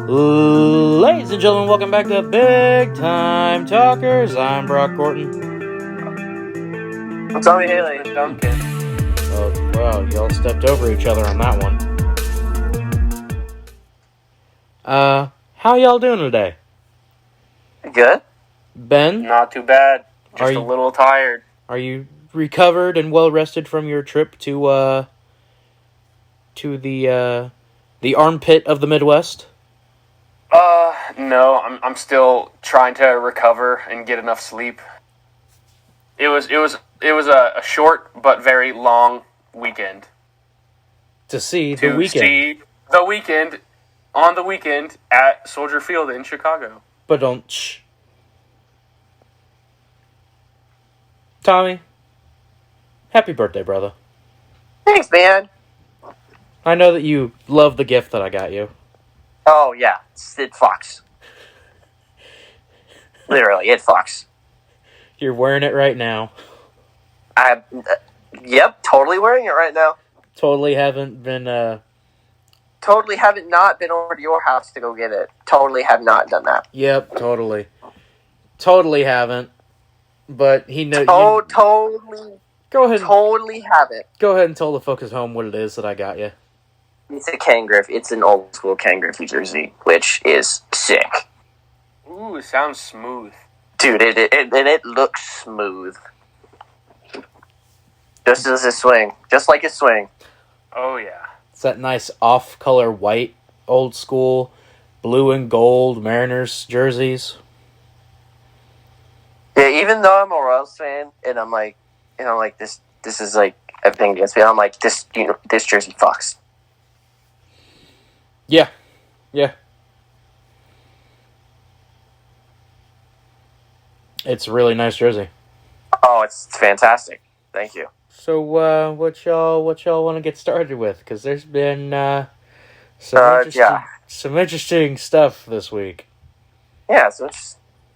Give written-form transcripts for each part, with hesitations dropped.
Ladies and gentlemen, welcome back to Big Time Talkers. I'm Brock Gorton. I'm Tommy Haley. Duncan. Oh, wow, y'all stepped over each other on that one. How y'all doing today? Good. Ben? Not too bad. Just a little tired. Are you recovered and well rested from your trip to the armpit of the Midwest? No. I'm still trying to recover and get enough sleep. It was a short but very long weekend. To see the weekend on the weekend at Soldier Field in Chicago. But don't shh. Tommy, happy birthday, brother. Thanks, man. I know that you love the gift that I got you. Oh, yeah. It fucks. Literally, it fucks. You're wearing it right now. Yep, totally wearing it right now. Totally haven't been, Totally haven't not been over to your house to go get it. Totally have not done that. Yep, totally. Totally haven't. But he knows. Totally. Go ahead. Totally haven't. Go ahead and tell the folks at home what it is that I got you. It's a Ken Griffey. It's an old school Ken Griffey jersey, which is sick. Ooh, it sounds smooth. Dude, it looks smooth. Just as his swing. Just like his swing. Oh, yeah. It's that nice off-color white, old school, blue and gold Mariners jerseys. Yeah, even though I'm a Royals fan, and I'm like, this is like everything against me. I'm like, this jersey fucks. Yeah. It's a really nice jersey. Oh, it's fantastic. Thank you. So, what y'all want to get started with? Because there's been some interesting stuff this week. Yeah,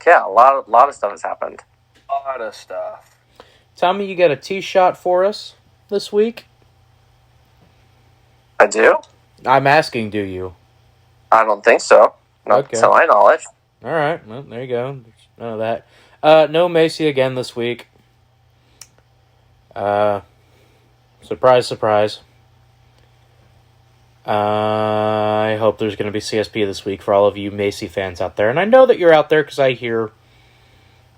a lot of stuff has happened. A lot of stuff. Tommy, you got a tee shot for us this week? I do? I'm asking, do you? I don't think so. Not to my knowledge. All right. Well, there you go. There's none of that. No Macy again this week. Surprise, surprise. I hope there's going to be CSP this week for all of you Macy fans out there. And I know that you're out there because I hear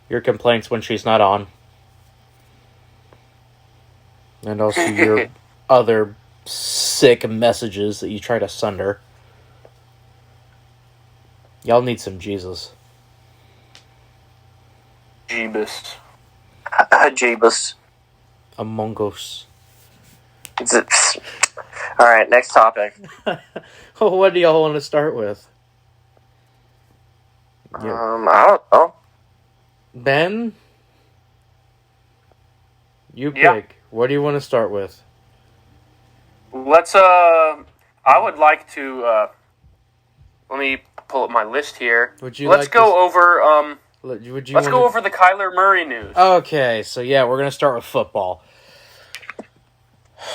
your complaints when she's not on. And also your other sick messages that you try to sunder. Y'all need some Jesus. Jeebus. Jeebus. Among Us. Alright, next topic. What do y'all want to start with? I don't know. Ben? You pick. Yeah. What do you want to start with? Let's, I would like to, let me pull up my list here. Let's go over the Kyler Murray news. Okay, so yeah, we're going to start with football.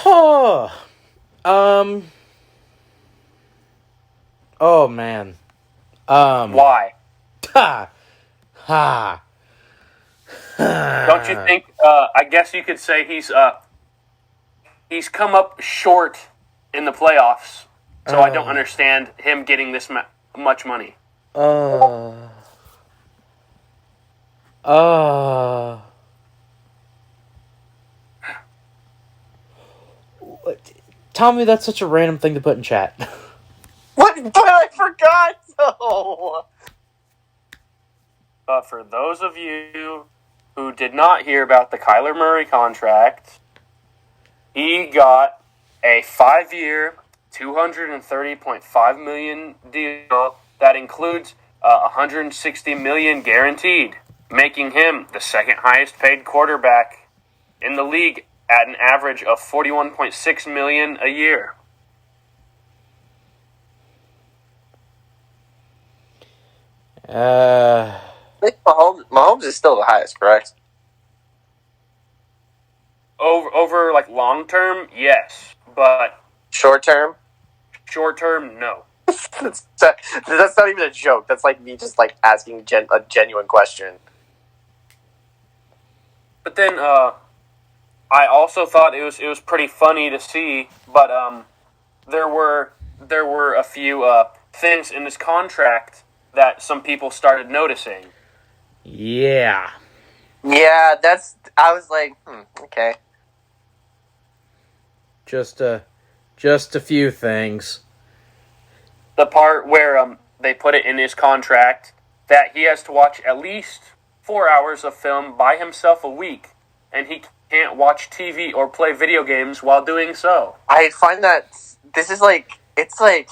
Oh, man. Why? Ha. Don't you think, I guess you could say he's come up short in the playoffs, so I don't understand him getting this much money. Tommy, that's such a random thing to put in chat. What? But I forgot, though! But for those of you who did not hear about the Kyler Murray contract, he got a 5-year, $230.5 million deal that includes $160 million guaranteed, making him the second highest paid quarterback in the league at an average of $41.6 million a year. I think Mahomes is still the highest, correct? Over like long term, yes, but Short term? Short term, no. That's not even a joke. That's like me just like asking a genuine question. But then I also thought it was pretty funny to see, but there were a few things in this contract that some people started noticing. Yeah. Yeah, I was like, okay. Just a few things. The part where they put it in his contract that he has to watch at least 4 hours of film by himself a week, and he can't watch TV or play video games while doing so. I find that this is like Kyler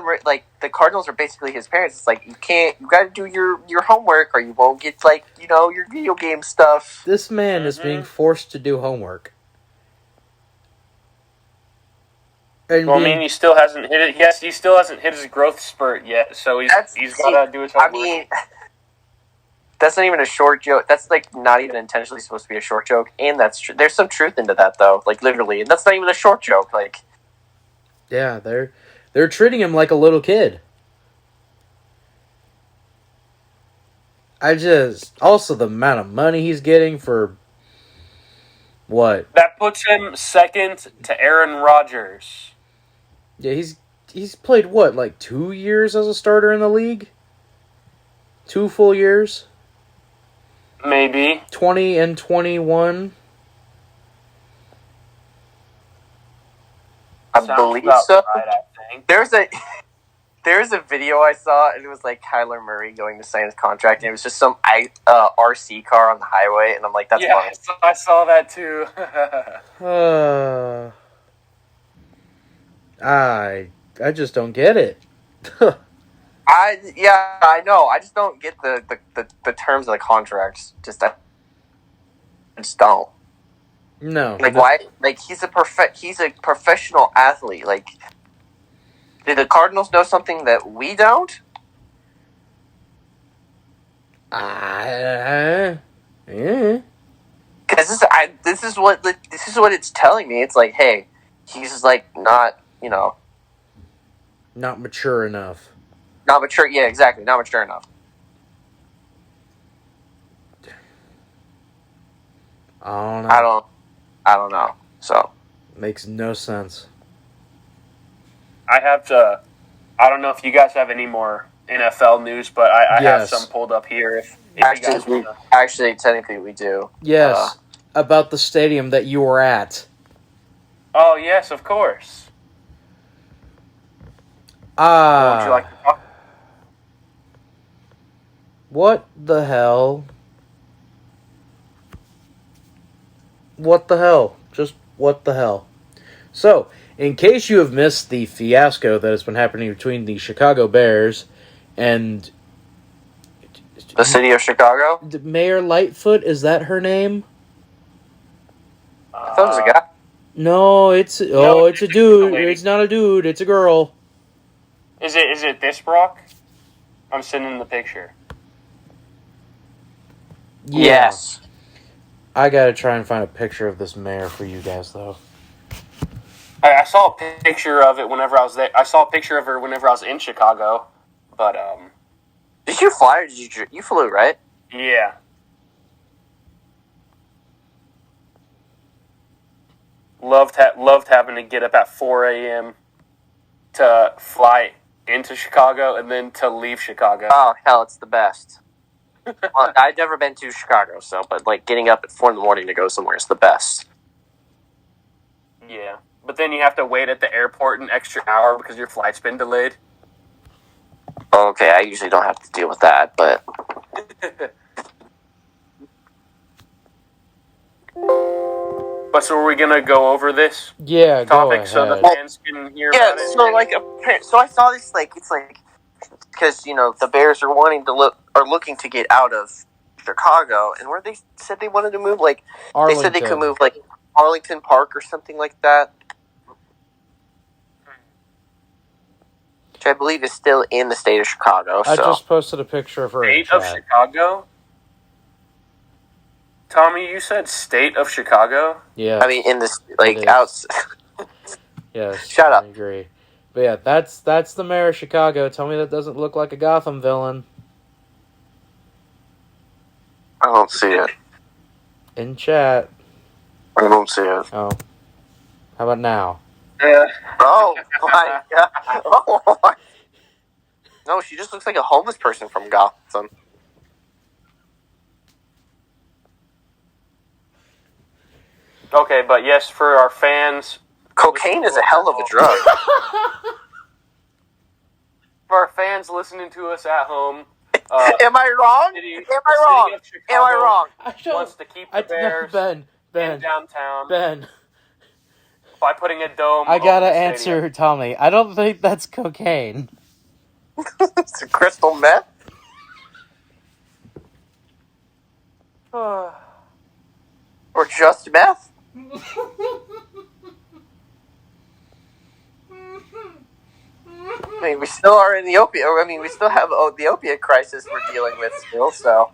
Murray, like the Cardinals are basically his parents. It's like you got to do your homework or you won't get your video game stuff. This man is being forced to do homework. And he still hasn't hit it. Yes, he still hasn't hit his growth spurt yet, so he's got to do his homework. I mean, that's not even a short joke. That's like not even intentionally supposed to be a short joke, and that's true. There's some truth into that though, like literally, and that's not even a short joke. Like, yeah, they're treating him like a little kid. Also the amount of money he's getting for what? That puts him second to Aaron Rodgers. Yeah, he's played what, like 2 years as a starter in the league? 2 full years? Maybe. 20 and 21. I believe so. Right, I think. There's a video I saw, and it was like Kyler Murray going to sign his contract, and it was just some RC car on the highway, and I'm like, that's funny. I saw that too. I just don't get it. I know. I just don't get the terms of the contracts. I just don't. No. Like why? Like he's a professional athlete. Like, did the Cardinals know something that we don't? Yeah. Because this is what it's telling me. It's like, hey, he's just like not not mature enough. Not mature. Yeah, exactly. Not mature enough. I don't know. So makes no sense. I don't know if you guys have any more NFL news, but I have some pulled up here. If actually, technically, we do. Yes, about the stadium that you were at. Oh yes, of course. Would you like to talk? What the hell? What the hell? Just what the hell? So, in case you have missed the fiasco that has been happening between the Chicago Bears and the city of Chicago? Mayor Lightfoot, is that her name? I thought it was a guy. No, it's a dude. It's not a dude, it's a girl. Is it this Brock? I'm sending the picture. Yeah. Yes. I gotta try and find a picture of this mayor for you guys, though. I saw a picture of it whenever I was there. I saw a picture of her whenever I was in Chicago, but Did you fly or did you flew, right? Yeah. Loved having to get up at 4 a.m. to fly into Chicago and then to leave Chicago. Oh hell, it's the best. Well, I've never been to Chicago, but like getting up at 4 a.m. to go somewhere is the best. Yeah, but then you have to wait at the airport an extra hour because your flight's been delayed. Okay, I usually don't have to deal with that, but. But so are we gonna go over this topic go ahead. So the fans can hear about it? So I saw this it's because the Bears are looking to get out of Chicago, and where they said they wanted to move, like Arlington. they said they could move like Arlington Park or something like that, which I believe is still in the state of Chicago. I just posted a picture of her. State of Chicago? Tommy, you said state of Chicago? Yeah. I mean, in this out. Yes. Shut up. I agree. But yeah, that's the mayor of Chicago. Tell me that doesn't look like a Gotham villain. I don't see it. In chat. I don't see it. Oh. How about now? Oh my god. Oh my. No, she just looks like a homeless person from Gotham. Okay, but yes, for our fans, Cocaine is a hell of a drug. for our fans listening to us at home, Am I wrong? Am I wrong? Wants to keep the Bears in downtown Ben. by putting a dome. I gotta over the answer stadium. Tommy. I don't think that's cocaine. It's a crystal meth. Or just meth? I mean, we still are in the opiate. I mean, we still have the opiate crisis we're dealing with still. So,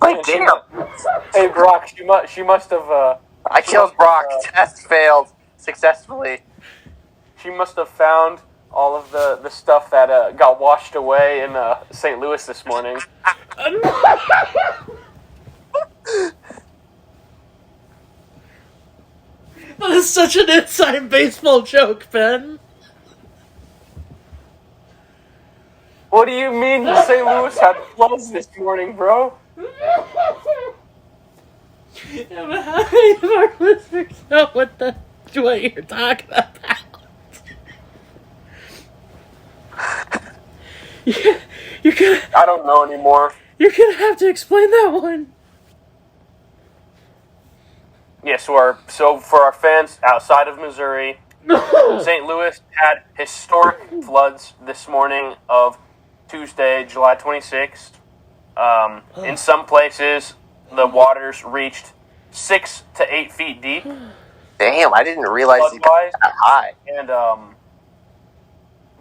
like, damn! Hey Brock, she must have. I killed Brock. Test failed successfully. She must have found all of the stuff that got washed away in St. Louis this morning. That is such an inside baseball joke, Ben. What do you mean St. Louis had floods this morning, bro? Yeah, but how many of our listeners know what you're talking about? You're gonna. I don't know anymore. You're gonna have to explain that one. Yeah, so for our fans outside of Missouri, St. Louis had historic floods this morning of Tuesday, July 26th. In some places, the waters reached 6 to 8 feet deep. Damn, I didn't realize it got Flood-wise, that high. and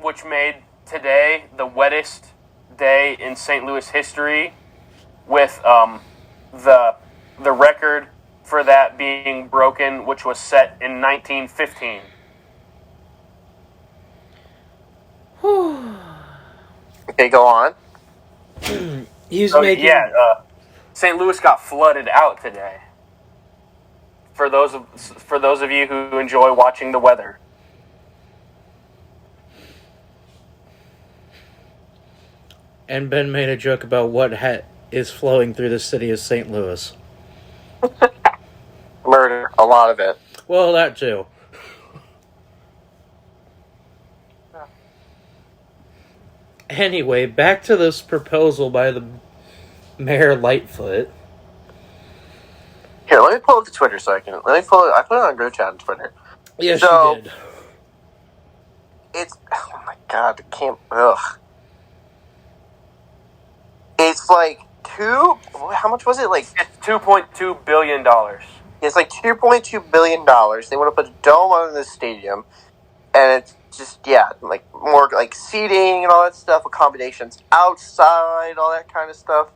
which made today the wettest day in St. Louis history, with the record for that being broken, which was set in 1915. Okay, go on. He's So, making. St. Louis got flooded out today. For those of you who enjoy watching the weather. And Ben made a joke about what is flowing through the city of St. Louis. Murder, a lot of it. Well, that too. Anyway, back to this proposal by the Mayor Lightfoot. Here, let me pull up the Twitter so I can. I put it on group chat on Twitter. Yes, So- you did. It's oh my god, I can't. Ugh. It's like how much was it? Like It's $2.2 billion. it's like $2.2 billion. They want to put a dome on the stadium, and it's just like more like seating and all that stuff, accommodations outside, all that kind of stuff.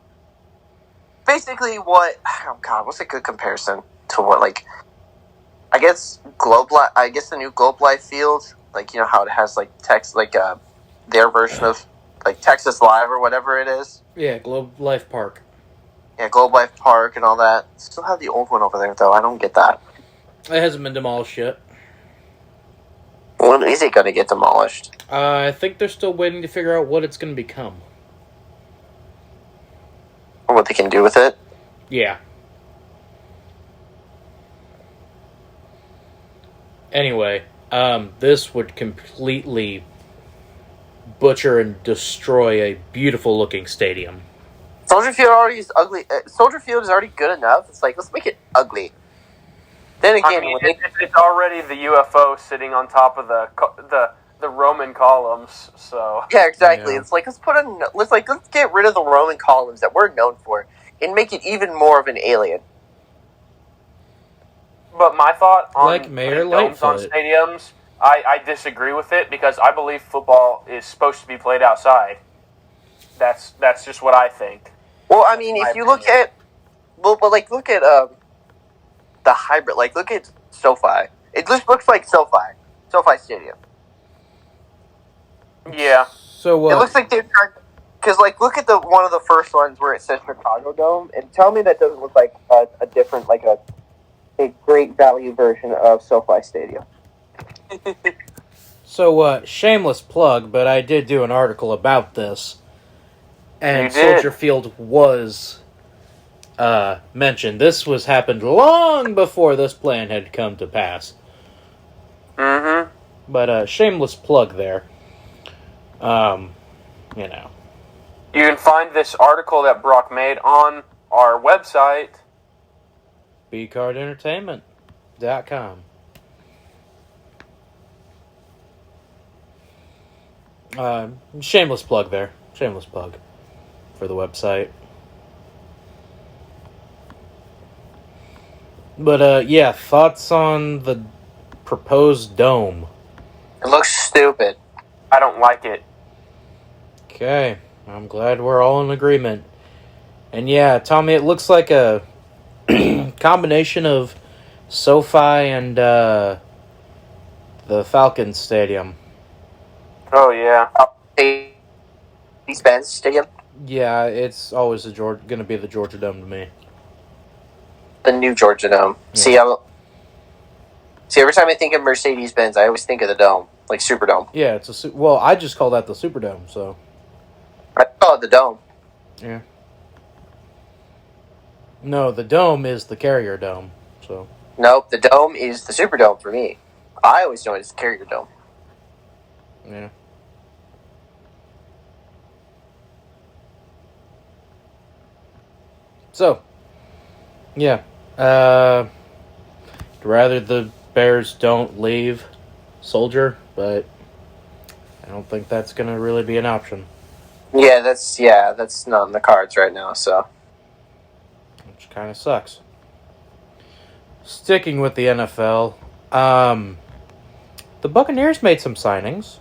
Basically, what's a good comparison to what, like, I guess the new Globe Life Field, like, you know how it has like text, like their version of like Texas Live or whatever it is. Yeah, Globe Life Park. Yeah, Globe Life Park and all that. Still have the old one over there though. I don't get that. It hasn't been demolished yet. When is it going to get demolished? I think they're still waiting to figure out what it's going to become. Or what they can do with it? Yeah. Anyway, this would completely butcher and destroy a beautiful looking stadium. Soldier Field already is ugly. Soldier Field is already good enough. It's like, let's make it ugly. Then again, I mean, it's already the UFO sitting on top of the Roman columns. So yeah, exactly. Yeah. It's like let's get rid of the Roman columns that we're known for and make it even more of an alien. But my thought on Like Mayor putting domes on Lightfoot. stadiums, I disagree with it because I believe football is supposed to be played outside. That's just what I think. Well, I mean, if you look at Well, but like, look at the hybrid. Like, look at SoFi. It just looks like SoFi Stadium. Yeah. So what? It looks like they're trying. Because, like, look at one of the first ones where it says Chicago Dome, and tell me that doesn't look like a different, like a great value version of SoFi Stadium. So, shameless plug, but I did do an article about this. And You did? Soldier Field was mentioned. This happened long before this plan had come to pass. Mm-hmm. But, shameless plug there. You know. You can find this article that Brock made on our website. bcardentertainment.com. Shameless plug there. Shameless plug for the website. But, yeah, thoughts on the proposed dome? It looks stupid. I don't like it. Okay, I'm glad we're all in agreement. And yeah, Tommy, it looks like a combination of SoFi and the Falcons Stadium. Oh, yeah. Mercedes-Benz Stadium. Yeah, it's always going to be the Georgia Dome to me. The new Georgia Dome. Yeah. See, every time I think of Mercedes-Benz, I always think of the Dome, like Superdome. Yeah, well, I just call that the Superdome, so. I call it the Dome. Yeah. No, the Dome is the Carrier Dome, so. Nope, the Dome is the Superdome for me. I always know it as the Carrier Dome. Yeah. So, yeah. Rather the Bears don't leave Soldier, but I don't think that's going to really be an option. Yeah, that's not in the cards right now, so. Which kind of sucks. Sticking with the NFL, the Buccaneers made some signings.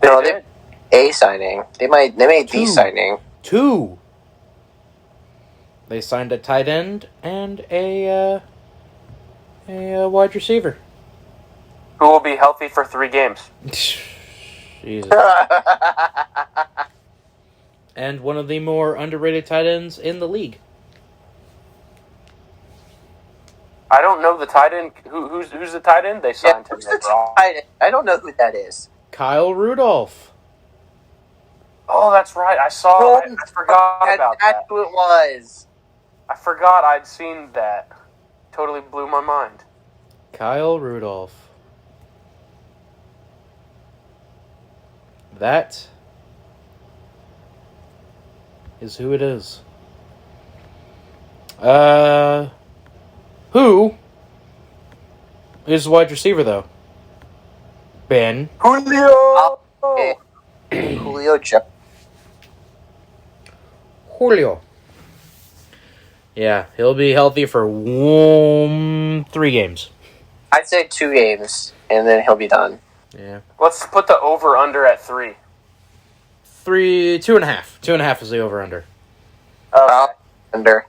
No, they a signing. They made the signing. 2. They signed a tight end and a wide receiver. Who will be healthy for 3 games? Jesus. And one of the more underrated tight ends in the league. I don't know the tight end. Who's the tight end? They signed him. Who's the tight end? I don't know who that is. Kyle Rudolph. Oh, that's right. I forgot about that. That's who it was. I forgot I'd seen that. Totally blew my mind. Kyle Rudolph. That is who it is. Who is the wide receiver, though? Ben. Julio! Julio Jones. Julio. Yeah, he'll be healthy for 3 games. I'd say 2 games, and then he'll be done. Yeah. Let's put the over-under at 3. 2.5. 2.5 is the over-under. Okay. Under.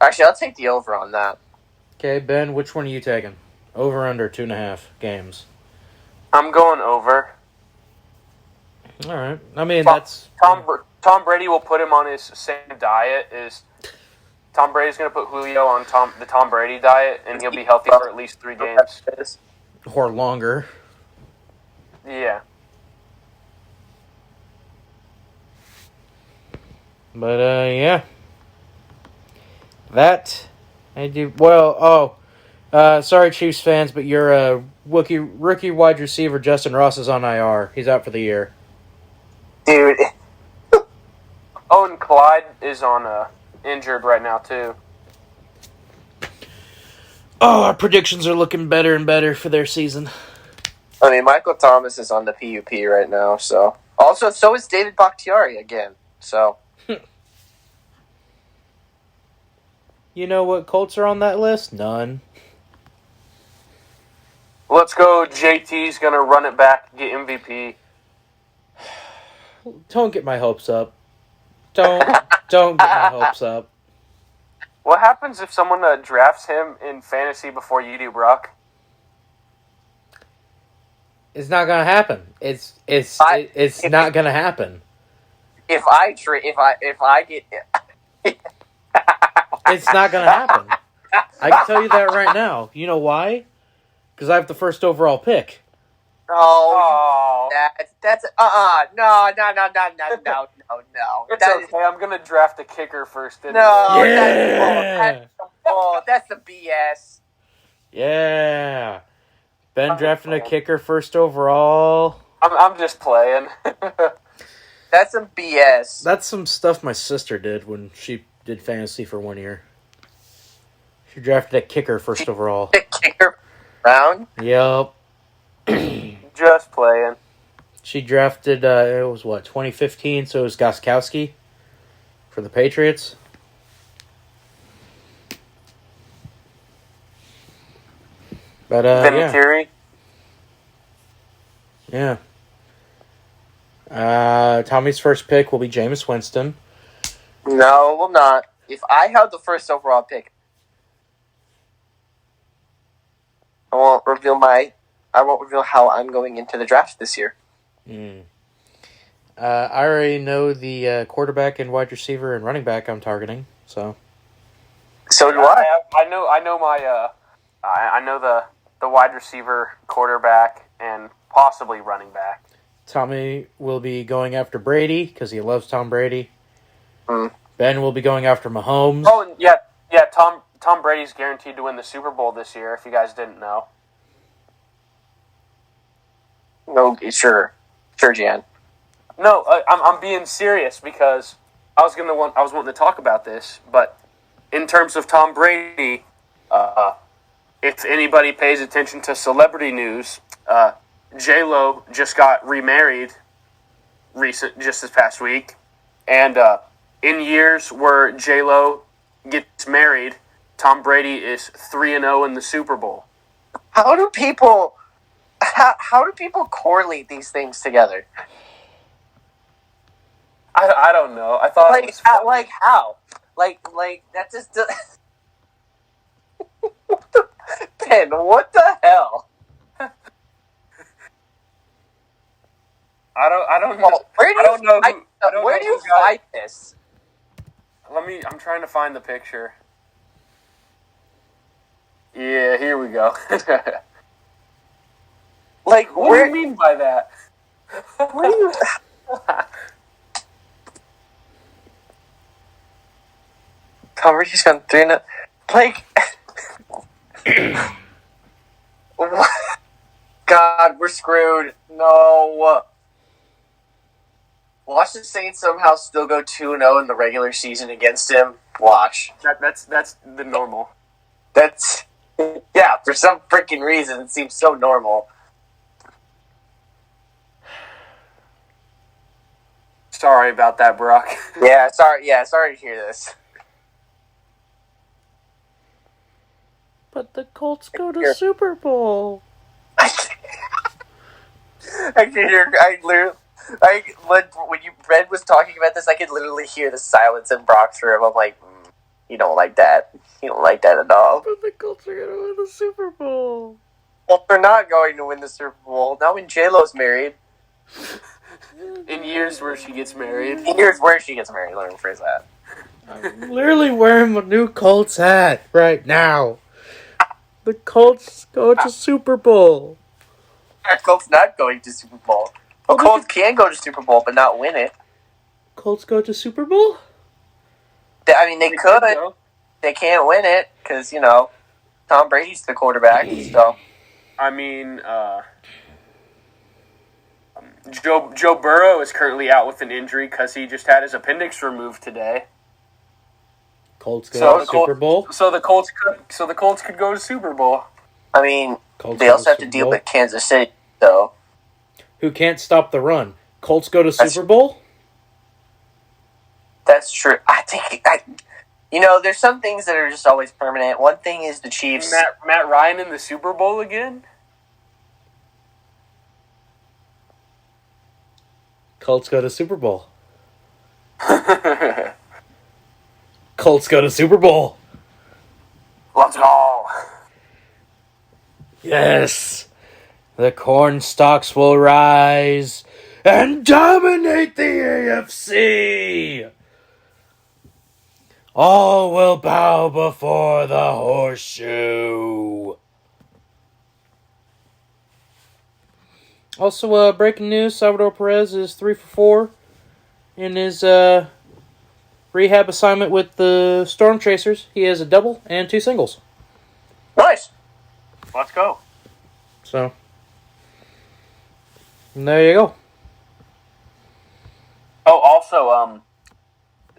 Actually, I'll take the over on that. Okay, Ben, which one are you taking? Over-under 2.5 games. I'm going over. All right. I mean, that's... Tom Brady will put him on his same diet as... Tom Brady's going to put Julio on the Tom Brady diet, and he'll be healthy for at least 3 games. Or longer. Yeah. But, yeah. That... I do... Well, sorry, Chiefs fans, but your rookie wide receiver, Justin Ross, is on IR. He's out for the year. Dude. Oh, and Clyde is on injured right now, too. Oh, our predictions are looking better and better for their season. I mean, Michael Thomas is on the PUP right now, so. Also, so is David Bakhtiari again, so. You know what Colts are on that list? None. Let's go. JT's going to run it back, get MVP. Don't get my hopes up. Don't get my hopes up. What happens if someone drafts him in fantasy before you do, Brock? It's not gonna happen. It's not gonna happen. If I get It's not gonna happen. I can tell you that right now. You know why? Because I have the first overall pick. oh, that's no. It's okay. I'm gonna draft a kicker first. Anyway. No, Yeah. that's the BS. Yeah. Ben drafting a kicker first overall. I'm just playing. That's some BS. That's some stuff my sister did when she did fantasy for 1 year. She drafted a kicker first overall. The kicker round. Yep. Just playing. She drafted, it was 2015, so it was Gostkowski for the Patriots. But, yeah. Vinatieri. Yeah. Tommy's first pick will be Jameis Winston. No, will not. If I have the first overall pick, I won't reveal how I'm going into the draft this year. I already know the quarterback and wide receiver and running back I'm targeting, so. So do I. I know the wide receiver, quarterback, and possibly running back. Tommy will be going after Brady because he loves Tom Brady. Mm. Ben will be going after Mahomes. Oh, and yeah. Tom Brady's guaranteed to win the Super Bowl this year. If you guys didn't know. No, sure, Jan. No, I'm being serious because I was wanting to talk about this, but in terms of Tom Brady, if anybody pays attention to celebrity news, J-Lo just got remarried just this past week, and in years where J-Lo gets married, Tom Brady is 3-0 in the Super Bowl. How do people correlate these things together? I don't know. I thought it was funny. like how? Like that just. Ben, what the hell? I don't know. Where do you find this? I'm trying to find the picture. Yeah, here we go. Like, What do you mean by that? Where do you? Tom Brady's gone 3-0. Like, God, we're screwed. No. Watch the Saints somehow still go 2-0 in the regular season against him. Watch. That's the normal. That's yeah. For some freaking reason, it seems so normal. Sorry about that, Brock. Yeah, sorry to hear this. But the Colts go to Super Bowl. I can hear. When Red was talking about this, I could literally hear the silence in Brock's room. I'm like, you don't like that. You don't like that at all. But the Colts are going to win the Super Bowl. Well, they're not going to win the Super Bowl. Not when J-Lo's married. In years where she gets married. In years where she gets married, let me rephrase that. I'm literally wearing my new Colts hat right now. The Colts go to Super Bowl. Colts not going to Super Bowl. Well, Colts can go to Super Bowl, but not win it. Colts go to Super Bowl? They could. They can't win it because Tom Brady's the quarterback. So I mean, Joe Burrow is currently out with an injury because he just had his appendix removed today. Colts go to Super Bowl? So the Colts could go to Super Bowl. I mean, Colts they also have to deal with Kansas City, though. Who can't stop the run? Colts go to Super Bowl? That's true. I think there's some things that are just always permanent. One thing is the Chiefs. Matt Ryan in the Super Bowl again? Colts go to Super Bowl. Colts go to Super Bowl. wants it all. Yes, the corn stalks will rise and dominate the AFC. All will bow before the horseshoe. Also, breaking news, Salvador Perez is 3 for 4 in his rehab assignment with the Storm Chasers. He has a double and 2 singles. Nice. Let's go. So, there you go. Oh, also,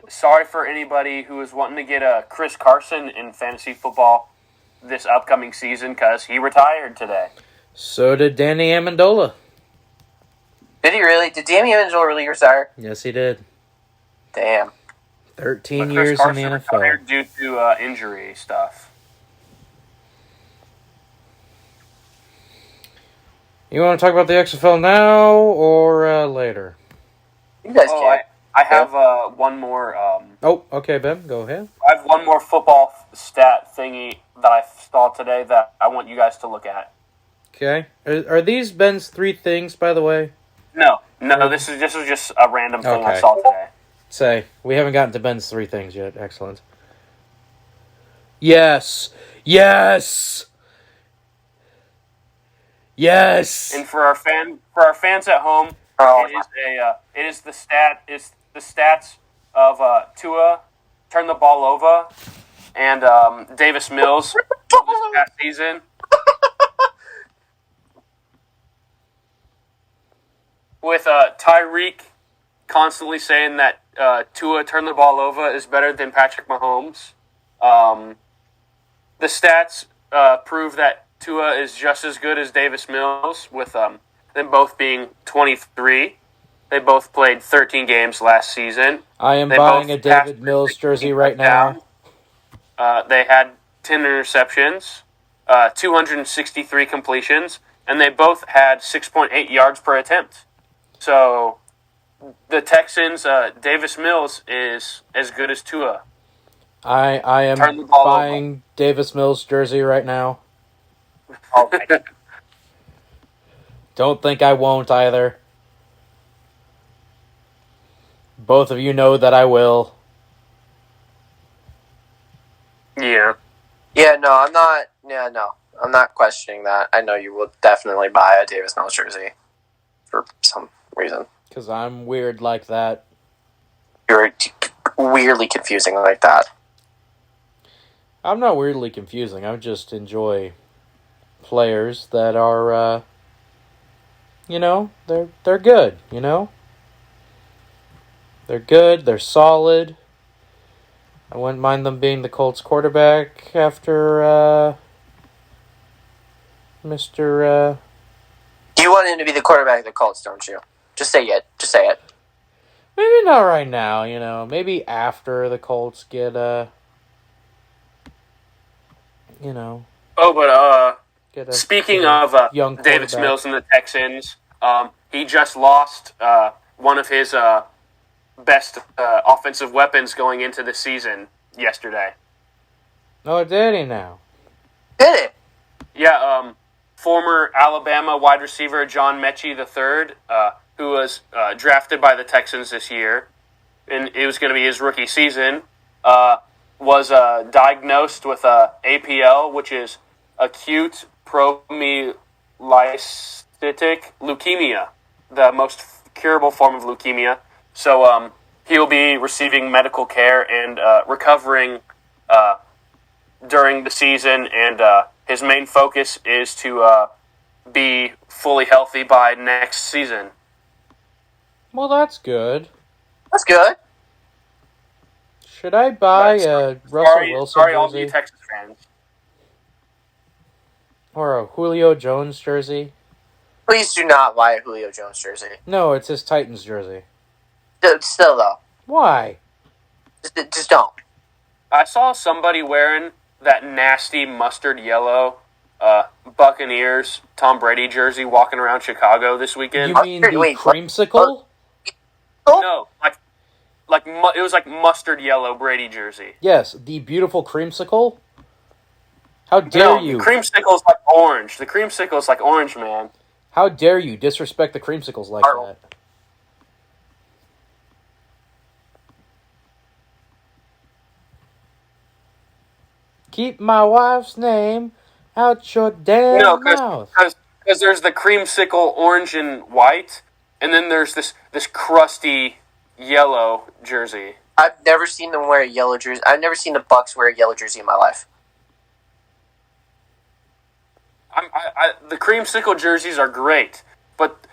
sorry for anybody who is wanting to get Chris Carson in fantasy football this upcoming season because he retired today. So did Danny Amendola. Did he really? Did Danny Amendola really retire? Yes, he did. Damn. 13 But years Chris in the Carson NFL. retired due to injury stuff. You want to talk about the XFL now or later? You guys Oh, can. I have one more. Oh, okay, Ben, go ahead. I have one more football stat thingy that I saw today that I want you guys to look at. Okay. Are these Ben's 3 things, by the way? No, this is just a random thing I Okay. saw today. Say, we haven't gotten to Ben's 3 things yet. Excellent. Yes! Yes! Yes! And for our fans at home, it is the stats of Tua turn the ball over and Davis Mills this past season. With Tyreek constantly saying that Tua turn the ball over is better than Patrick Mahomes. The stats prove that Tua is just as good as Davis Mills, with them both being 23. They both played 13 games last season. I am They buying both a David passed Mills for jersey 16 right now. touchdowns. They had 10 interceptions, 263 completions, and they both had 6.8 yards per attempt. So the Texans, Davis Mills is as good as Tua. I Turn the am ball buying Davis Mills jersey right now. Oh my God. Don't think I won't either. Both of you know that I will. Yeah. Yeah, no, I'm not. Yeah, no, I'm not questioning that. I know you will definitely buy a Davis Mills jersey for some reason. Because I'm weird like that. You're weirdly confusing like that. I'm not weirdly confusing. I just enjoy players that are, they're good, They're good, they're solid. I wouldn't mind them being the Colts quarterback after, Mr. You want him to be the quarterback of the Colts, don't you? Just say it. Just say it. Maybe not right now, Maybe after the Colts get, Oh, but get a speaking of young Davis quarterback. Mills and the Texans, he just lost one of his best offensive weapons going into the season yesterday. Oh, did he now? Did it? Yeah, former Alabama wide receiver John Mechie III, who was drafted by the Texans this year, and it was going to be his rookie season, was diagnosed with APL, which is acute promyelocytic leukemia, the most curable form of leukemia. So he'll be receiving medical care and recovering during the season, and his main focus is to be fully healthy by next season. Well, that's good. That's good. Should I buy a Russell Wilson sorry, all you jersey Texas fans. or a Julio Jones jersey? Please do not buy a Julio Jones jersey. No, it's his Titans jersey. Still, though. Why? Just don't. I saw somebody wearing that nasty mustard yellow Buccaneers Tom Brady jersey walking around Chicago this weekend. You mean the Wait, what? creamsicle? No, it was like mustard yellow Brady jersey. Yes, the beautiful creamsicle. How dare No, you? the creamsicle is like orange. The creamsicle is like orange, man. How dare you disrespect the creamsicles like Arnold. that? Keep my wife's name out your damn No, mouth. because there's the creamsicle orange and white, and then there's this crusty yellow jersey. I've never seen them wear a yellow jersey. I've never seen the Bucks wear a yellow jersey in my life. The creamsicle jerseys are great, but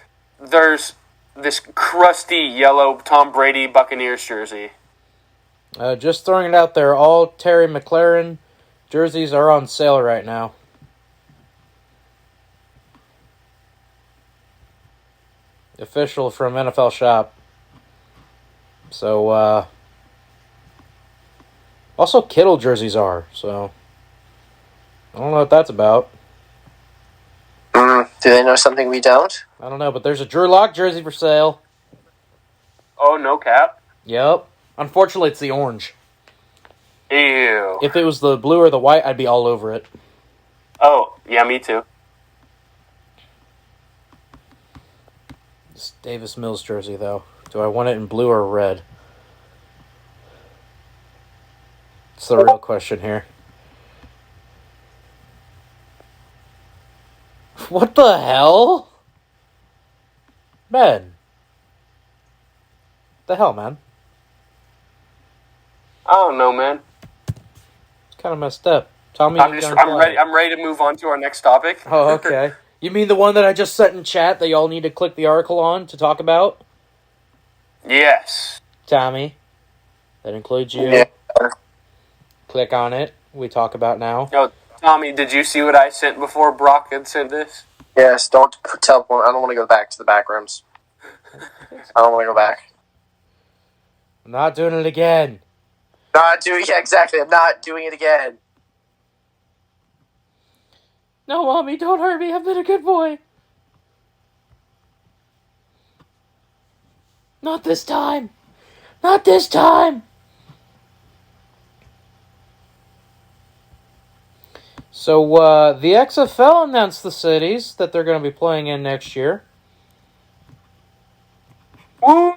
there's this crusty yellow Tom Brady Buccaneers jersey. Just throwing it out there, all Terry McLaurin jerseys are on sale right now. Official from NFL Shop. So, also Kittle jerseys are, so I don't know what that's about. Do they know something we don't? I don't know, but there's a Drew Lock jersey for sale. Oh, no cap. Yep. Unfortunately, it's the orange. Ew. If it was the blue or the white, I'd be all over it. Oh, yeah, me too. It's Davis Mills jersey, though. Do I want it in blue or red? It's the real question here. What the hell? Ben. The hell, man? I don't know, man. It's kind of messed up. Tommy, I'm ready to move on to our next topic. Oh, okay. You mean the one that I just sent in chat that y'all need to click the article on to talk about? Yes. Tommy. That includes you. Yeah. Click on it. We talk about now. Yo, Tommy, did you see what I sent before Brock had sent this? Yes, don't tell. I don't want to go back to the back rooms. I don't want to go back. I'm not doing it again. Not doing. Yeah, exactly. I'm not doing it again. No, Mommy, don't hurt me. I've been a good boy. Not this time. Not this time. So, the XFL announced the cities that they're going to be playing in next year. Woo!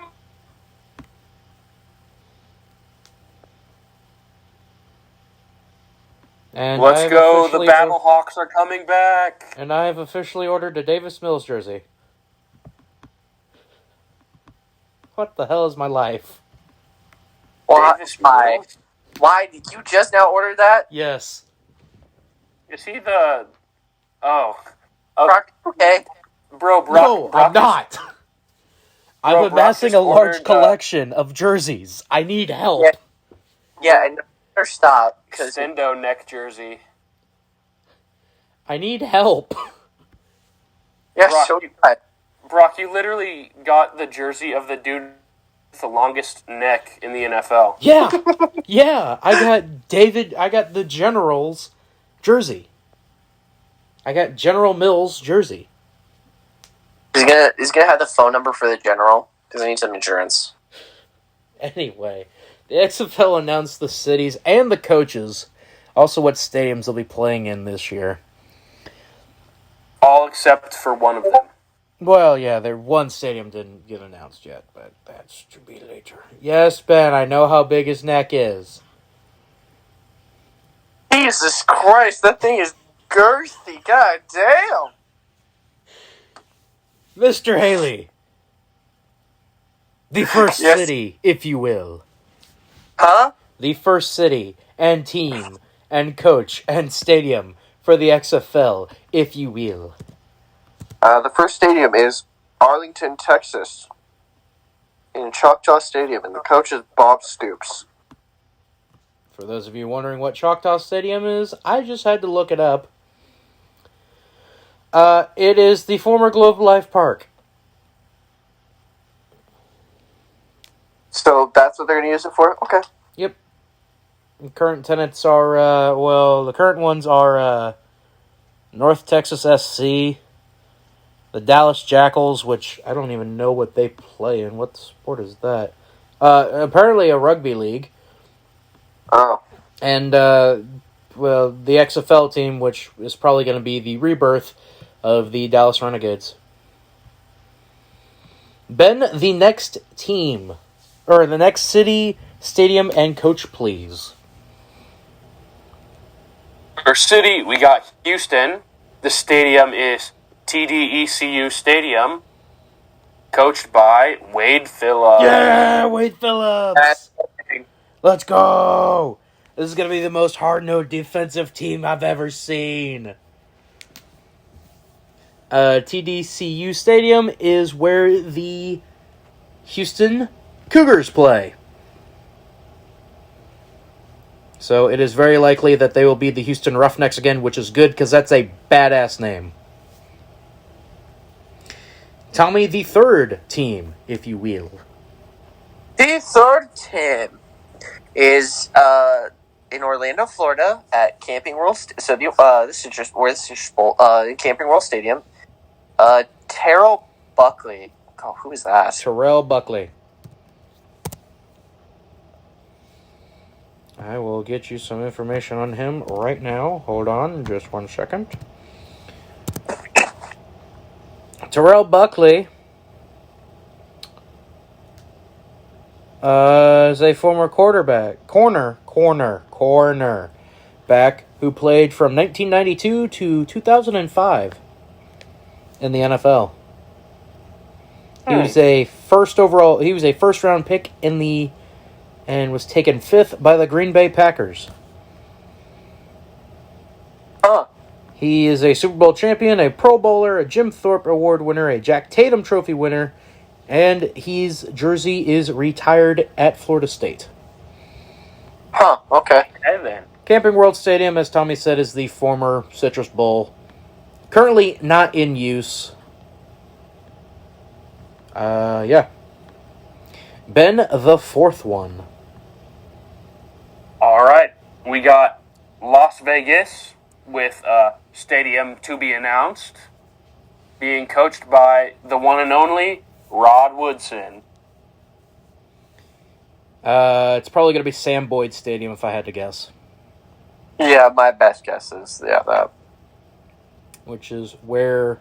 And Let's go. The Battlehawks are coming back. And I have officially ordered a Davis Mills jersey. What the hell is my life? Davis Why? Mills? Why did you just now order that? Yes. Is he the... Oh. Brock, okay. Bro, Brock... No, Brock I'm not. I'm Brock amassing just a large ordered, collection of jerseys. I need help. Yeah, and better stop because Sendo neck jersey. I need help. yeah, Brock, so do I. Brock, you literally got the jersey of the dude with the longest neck in the NFL. Yeah. Yeah. I got the General's jersey. I got General Mills jersey. He's gonna have the phone number for the general because I need some insurance. Anyway, the XFL announced the cities and the coaches, also what stadiums they'll be playing in this year. All except for one of them. Well, yeah, their one stadium didn't get announced yet, but that's to be later. Yes, Ben, I know how big his neck is. Jesus Christ, that thing is girthy. God damn. Mr. Haley. The first Yes. city, if you will. Huh? The first city and team and coach and stadium for the XFL, if you will. The first stadium is Arlington, Texas, in Choctaw Stadium, and the coach is Bob Stoops. For those of you wondering what Choctaw Stadium is, I just had to look it up. It is the former Globe Life Park. So that's what they're going to use it for? Okay. Yep. The current tenants are, the current ones are North Texas SC, the Dallas Jackals, which I don't even know what they play in. What sport is that? Apparently a rugby league. Oh. And well, the XFL team, which is probably going to be the rebirth of the Dallas Renegades. Ben, the next team, or the next city, stadium, and coach, please. For city, we got Houston. The stadium is TDECU Stadium, coached by Wade Phillips. Yeah, Wade Phillips. That's Let's go. This is going to be the most hard-nosed defensive team I've ever seen. TDCU Stadium is where the Houston Cougars play. So it is very likely that they will be the Houston Roughnecks again, which is good because that's a badass name. Tell me the third team, if you will. the third team is in Orlando, Florida, at Camping World. This is just where this is Camping World Stadium. Terrell Buckley. Oh, who is that? Terrell Buckley. I will get you some information on him right now. Hold on just 1 second. Terrell Buckley is a former corner back who played from 1992 to 2005 in the NFL. He was a first round pick and was taken 5th by the Green Bay Packers. He is a Super Bowl champion, a Pro Bowler, a Jim Thorpe Award winner, a Jack Tatum Trophy winner, and his jersey is retired at Florida State. Okay. And then Camping World Stadium, as Tommy said, is the former Citrus Bowl. Currently not in use. Yeah. Ben, the fourth one. all right, we got Las Vegas with a stadium to be announced, being coached by the one and only Rod Woodson. It's probably going to be Sam Boyd Stadium if I had to guess. Yeah, my best guess is that. Which is where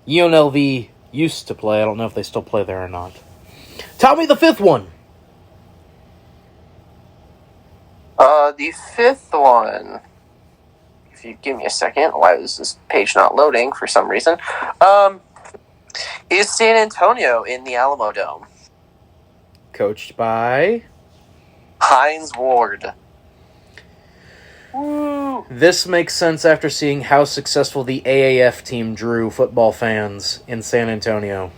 UNLV used to play. I don't know if they still play there or not. Tell me the fifth one. The fifth one. If you give me a second, why is this page not loading for some reason? Is San Antonio in the Alamo Dome? Coached by... Hines Ward. Woo! This makes sense after seeing how successful the AAF team drew football fans in San Antonio.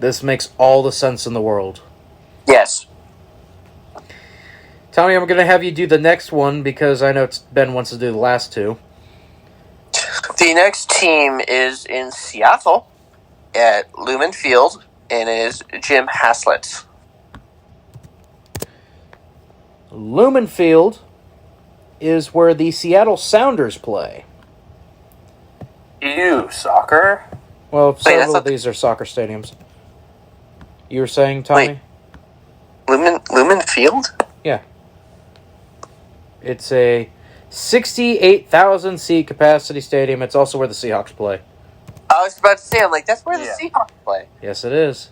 This makes all the sense in the world. Yes. Tommy, I'm going to have you do the next one because I know Ben wants to do the last two. The next team is in Seattle at Lumen Field and is Jim Haslett. Lumen Field is where the Seattle Sounders play. Ew, soccer? Well, several that's of these are soccer stadiums. You were saying, Tommy? Lumen Field? Yeah. It's a 68,000 seat capacity stadium. It's also where the Seahawks play. I was about to say, I'm like, that's where the Seahawks play. Yes, it is.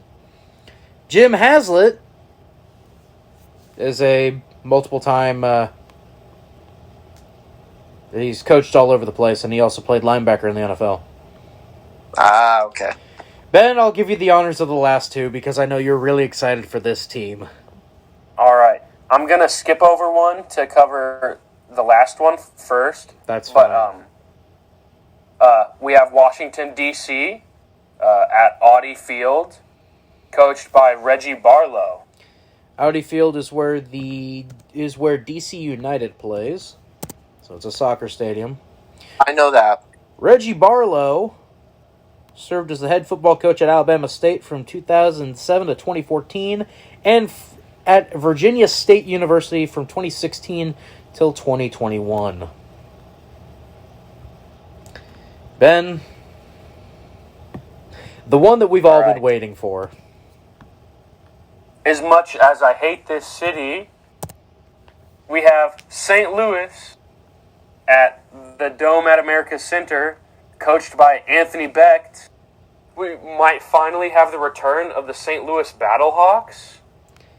Jim Haslett is a multiple-time... he's coached all over the place, and he also played linebacker in the NFL. Ah, okay. Ben, I'll give you the honors of the last two because I know you're really excited for this team. All right, I'm going to skip over one to cover the last one first. That's fine. But we have Washington, D.C. At Audi Field, coached by Reggie Barlow. Audi Field is where DC United plays. So it's a soccer stadium. I know that. Reggie Barlow served as the head football coach at Alabama State from 2007 to 2014 and at Virginia State University from 2016 till 2021. Ben, the one that we've all been waiting for. As much as I hate this city, we have St. Louis at the Dome at America's Center, coached by Anthony Becht. We might finally have the return of the St. Louis Battlehawks.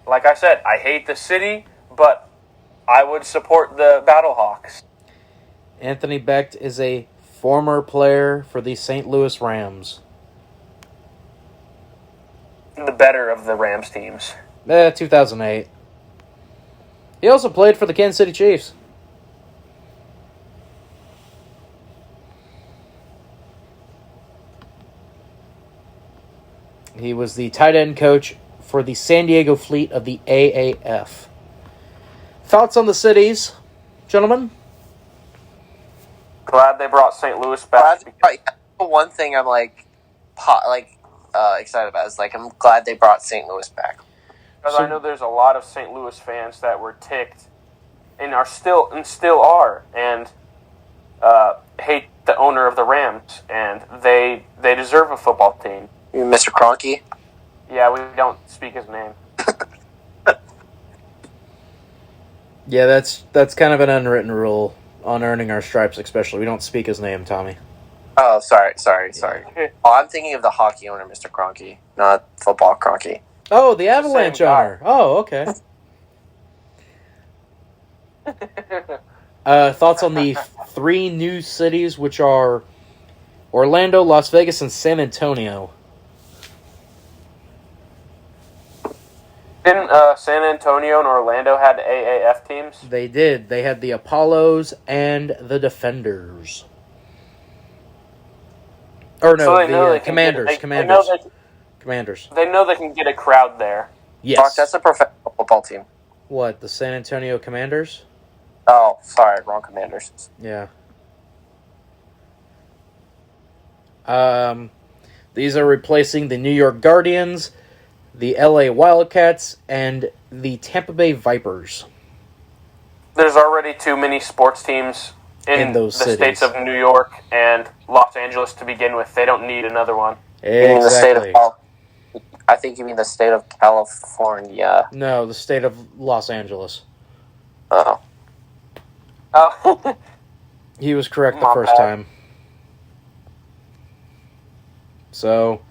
Like I said, I hate the city, but I would support the Battlehawks. Anthony Becht is a former player for the St. Louis Rams. The better of the Rams teams. 2008. He also played for the Kansas City Chiefs. He was the tight end coach for the San Diego Fleet of the AAF. Thoughts on the cities, gentlemen? Glad they brought St. Louis back. One thing I'm excited about is I'm glad they brought St. Louis back. Because I know there's a lot of St. Louis fans that were ticked and still are, and hate the owner of the Rams, and they deserve a football team. You mean Mr. Kroenke? Yeah, we don't speak his name. Yeah, that's kind of an unwritten rule on earning our stripes, especially. We don't speak his name, Tommy. Oh, sorry. Oh, I'm thinking of the hockey owner, Mr. Kroenke, not football Kroenke. Oh, the Avalanche owner. Oh, okay. Thoughts on the 3 new cities, which are Orlando, Las Vegas, and San Antonio. Didn't San Antonio and Orlando had AAF teams? They did. They had the Apollos and the Defenders. Or no, So the Commanders. Commanders. They know they can get a crowd there. Yes. Fuck, that's a professional football team. What, the San Antonio Commanders? Oh, sorry, wrong Commanders. Yeah. These are replacing the New York Guardians, the LA Wildcats, and the Tampa Bay Vipers. There's already too many sports teams in those the cities. states of New York and Los Angeles to begin with. They don't need another one. You mean the state of Exactly. I think you mean the state of California. No, the state of Los Angeles. Oh. Oh, He was correct the My first bad. time. So,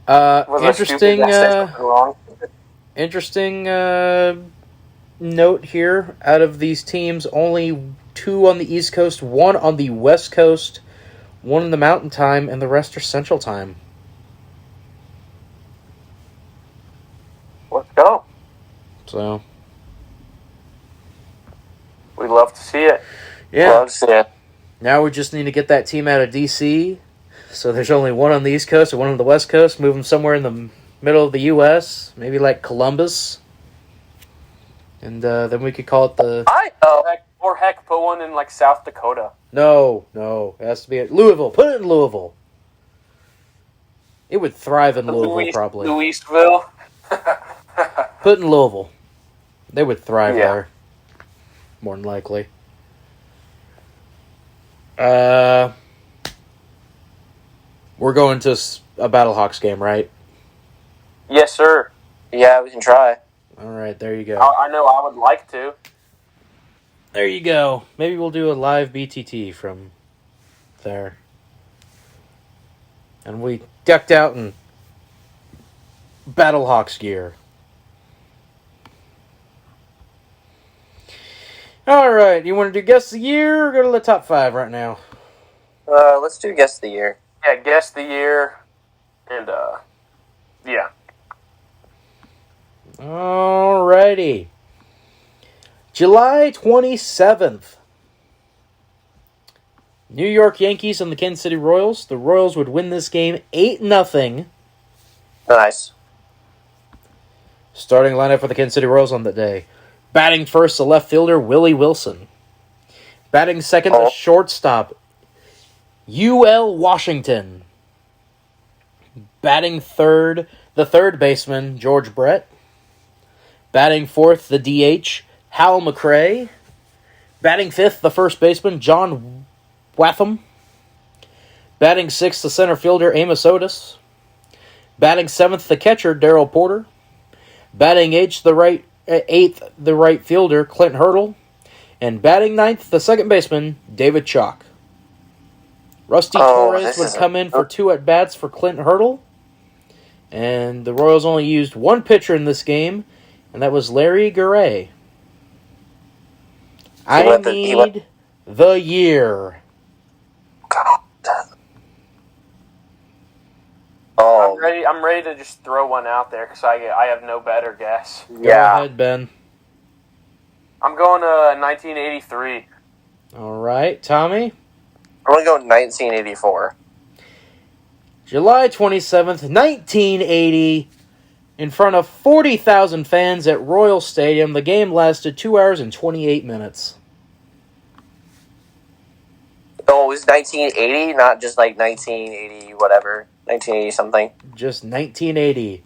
was I stupid? interesting, Did I say something wrong? interesting note here. Out of these teams, only 2 on the East Coast, 1 on the West Coast, 1 in the Mountain Time, and the rest are Central Time. Let's go. So, We love to see it. yeah. Loves it. Now we just need to get that team out of D.C. So there's only 1 on the East Coast and 1 on the West Coast. Move them somewhere in the middle of the U.S. Maybe like Columbus. And then we could call it the... I know. Or heck, put one in South Dakota. No. It has to be at Louisville. Put it in Louisville. It would thrive in Louisville, probably. Louisville. Put it in Louisville. They would thrive Yeah. there. More than likely. We're going to a Battlehawks game, right? Yes, sir. Yeah, we can try. All right, there you go. I know I would like to. There you go. Maybe we'll do a live BTT from there. And we decked out in Battlehawks gear. Alright, you want to do Guess the Year or go to the top 5 right now? Let's do Guess the Year. Yeah, guess the year. And, yeah. Alrighty. July 27th. New York Yankees and the Kansas City Royals. The Royals would win this game 8-0. Nice. Starting lineup for the Kansas City Royals on that day. Batting first, the left fielder, Willie Wilson. Batting second, the shortstop, UL Washington. Batting third, the third baseman, George Brett. Batting fourth, the DH, Hal McRae. Batting fifth, the first baseman, John Watham. Batting sixth, the center fielder, Amos Otis. Batting seventh, the catcher, Darrell Porter. Batting eighth, the right fielder, Clint Hurdle. And batting ninth, the second baseman, David Chalk. Rusty Torres would come in for 2 at-bats for Clint Hurdle. And the Royals only used 1 pitcher in this game, and that was Larry Garay. I need the year. Oh, I'm ready to just throw one out there because I have no better guess. Go ahead, Ben. I'm going to 1983. All right, Tommy? I'm going to go 1984. July 27th, 1980, in front of 40,000 fans at Royal Stadium. The game lasted 2 hours and 28 minutes. Oh, it was 1980, not just like 1980 whatever, 1980 something. Just 1980.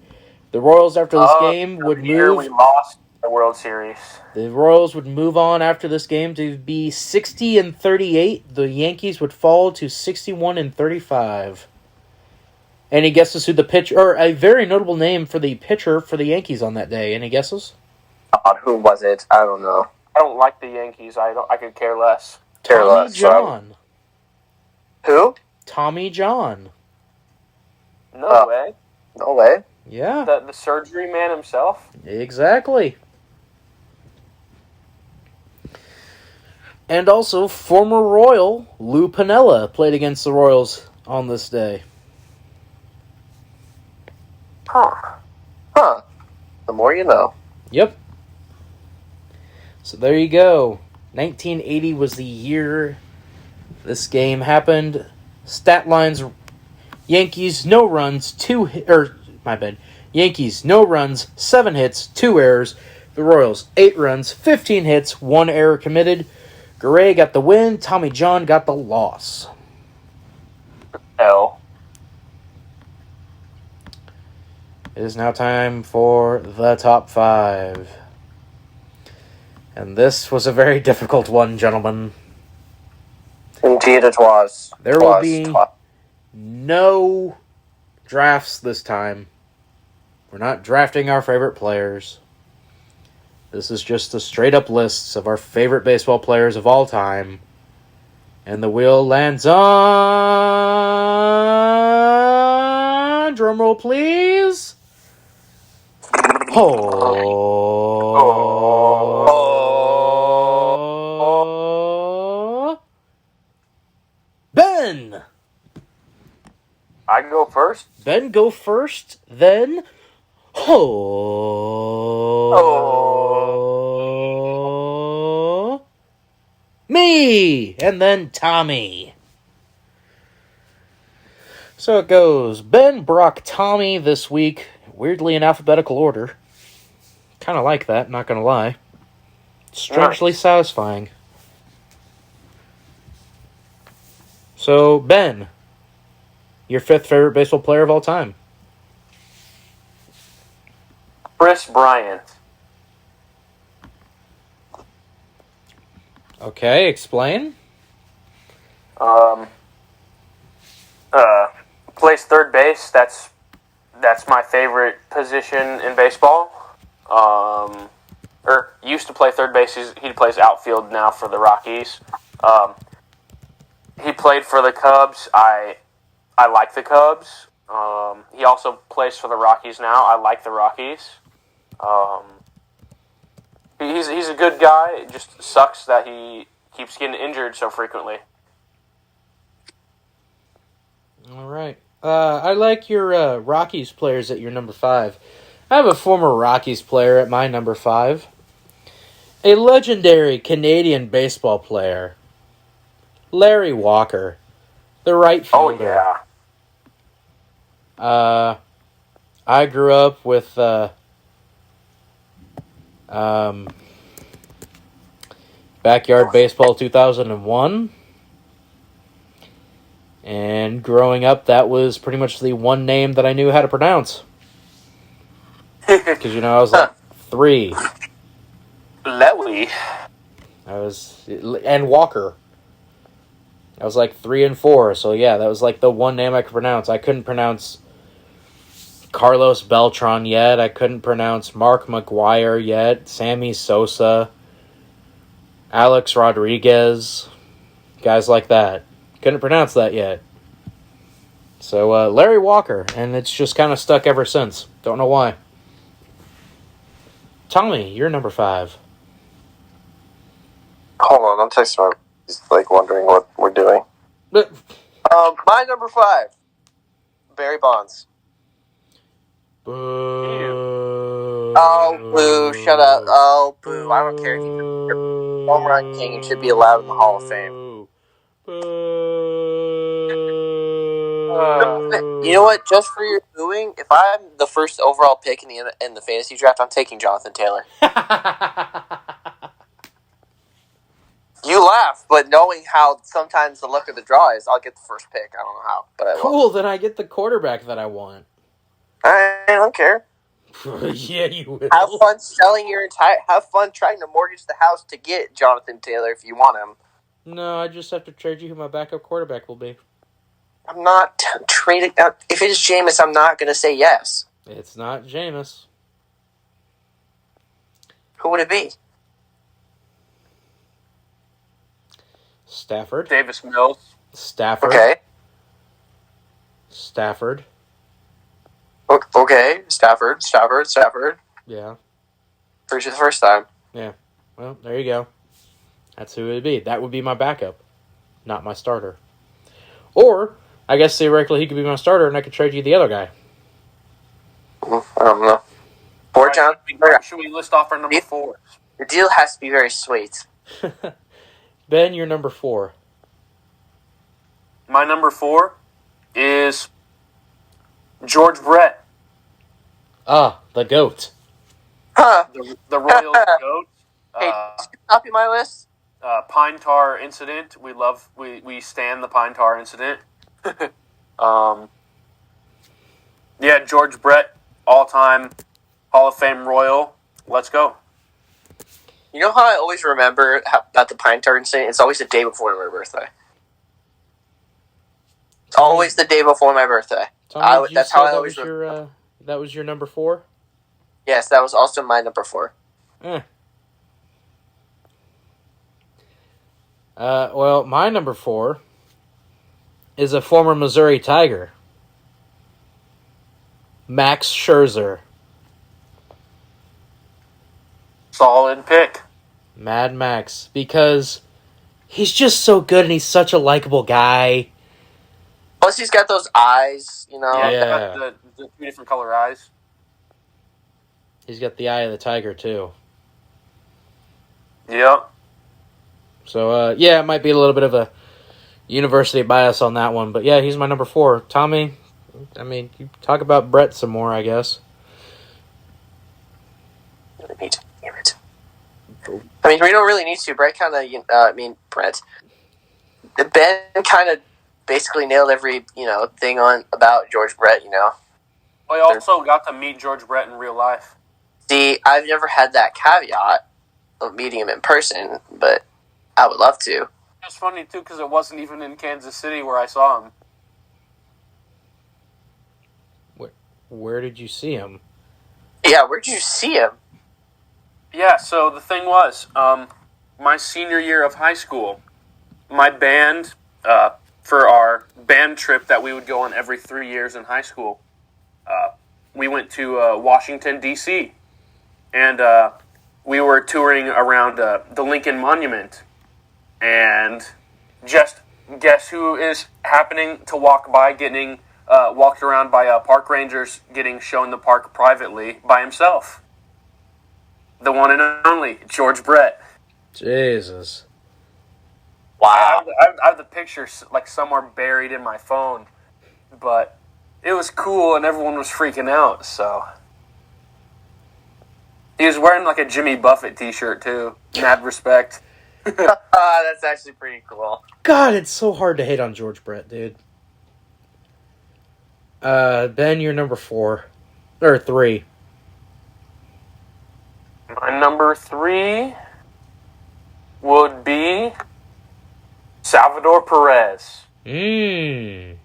The Royals, after this game, would move. We lost the World Series. The Royals would move on after this game to be 60-38. The Yankees would fall to 61-35. Any guesses who the pitcher, or a very notable name for the pitcher for the Yankees on that day? Any guesses? Who was it? I don't know. I don't like the Yankees. I could care less. Tommy John. Who? Tommy John. No way. No way. Yeah. The surgery man himself? Exactly. And also, former Royal Lou Piniella played against the Royals on this day. Huh. The more you know. Yep. So there you go. 1980 was the year this game happened. Stat lines: Yankees no runs, Yankees no runs, 7 hits, 2 errors. The Royals 8 runs, 15 hits, 1 error committed. Garay got the win. Tommy John got the loss. L. It is now time for the top 5. And this was a very difficult one, gentlemen. Indeed it was. There will be no drafts this time. We're not drafting our favorite players. This is just the straight-up lists of our favorite baseball players of all time. And the wheel lands on... Drumroll, please. Ben! I can go first? Ben, go first, then... Me! And then Tommy. So it goes. Ben, Brock, Tommy this week. Weirdly in alphabetical order. Kind of like that, not gonna lie. Strangely satisfying. So, Ben, your 5th favorite baseball player of all time. Chris Bryant. Okay, explain. Plays third base. That's my favorite position in baseball. Or used to play third base. He plays outfield now for the Rockies. He played for the Cubs. I like the Cubs. He also plays for the Rockies now. I like the Rockies. He's a good guy. It just sucks that he keeps getting injured so frequently. All right. I like your Rockies players at your number 5. I have a former Rockies player at my number 5. A legendary Canadian baseball player, Larry Walker, the right fielder. Oh, yeah. I grew up with Backyard Baseball 2001. And growing up, that was pretty much the one name that I knew how to pronounce. Because, I was like 3. Lewy. And Walker. I was like 3 and 4, so yeah, that was like the one name I could pronounce. I couldn't pronounce Carlos Beltran yet. I couldn't pronounce Mark McGuire yet. Sammy Sosa. Alex Rodriguez, guys like that. Couldn't pronounce that yet. So, Larry Walker, and it's just kind of stuck ever since. Don't know why. Tommy, you're number 5. Hold on, I'm texting my. He's like wondering what we're doing. But, My number 5, Barry Bonds. boo. Oh, boo! Shut up! Oh, boo! I don't care. He's a home run king and should be allowed in the Hall of Fame. You know what? Just for your booing, if I'm the first overall pick in the fantasy draft, I'm taking Jonathan Taylor. You laugh, but knowing how sometimes the luck of the draw is, I'll get the first pick. I don't know how, but I will. Cool, then I get the quarterback that I want. I don't care. Yeah, you will. Have fun selling your entire. Have fun trying to mortgage the house to get Jonathan Taylor if you want him. No, I just have to trade you who my backup quarterback will be. I'm not trading. If it is Jameis, I'm not going to say yes. It's not Jameis. Who would it be? Stafford. Davis Mills. Stafford. Okay. Stafford. Okay. Stafford. Yeah. For the first time. Well, there you go. That's who it would be. That would be my backup, not my starter. Or, I guess theoretically he could be my starter and I could trade you the other guy. I don't know. Or John. Should we list off our number 4? The deal has to be very sweet. Ben, you're number 4. My number 4 is George Brett. Ah, the GOAT. Huh. The Royals GOAT. Hey, did you copy my list? Pine tar incident. We stand the pine tar incident. Yeah, George Brett, all-time Hall of Fame Royal. Let's go. You know how I always remember about the Pine Tar incident? It's always the day before my birthday. It's always the day before my birthday. Tommy, That's how I always remember. That was your number 4? Yes, that was also my number 4. Well, my number 4 is a former Missouri Tiger. Max Scherzer. Solid pick. Mad Max. Because he's just so good and he's such a likable guy. Plus, he's got those eyes, you know. Yeah. Got the 2 different color eyes. He's got the eye of the tiger, too. Yep. So, yeah, it might be a little bit of a university bias on that one. But, yeah, he's my number 4. Tommy, I mean, you talk about Brett some more, I guess. I mean, we don't really need to. Brett kind of, Brett. Ben kind of basically nailed every, thing about George Brett, I also got to meet George Brett in real life. See, I've never had that caveat of meeting him in person, but I would love to. It's funny, too, because it wasn't even in Kansas City where I saw him. Where did you see him? Yeah, where'd you see him? Yeah, so the thing was, my senior year of high school, my band, for our band trip that we would go on every 3 years in high school, we went to Washington, D.C., and we were touring around the Lincoln Monument, and just guess who is happening to walk by, getting walked around by park rangers, getting shown the park privately by himself. The one and only George Brett. Jesus. Wow. I have the picture like somewhere buried in my phone, but it was cool and everyone was freaking out. So he was wearing like a Jimmy Buffett T-shirt too. Mad respect. That's actually pretty cool. God, it's so hard to hate on George Brett, dude. Ben, you're number 4 or 3. My number 3 would be Salvador Perez. And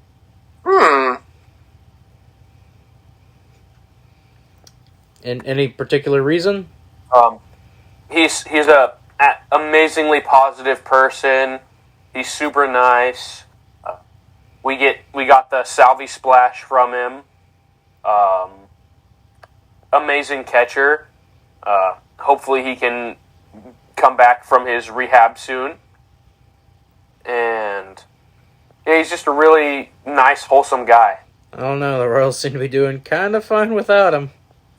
any particular reason? He's a amazingly positive person. He's super nice. We got the Salvi splash from him. Amazing catcher. Hopefully he can come back from his rehab soon. And yeah, he's just a really nice, wholesome guy. I don't know. The Royals seem to be doing kind of fine without him.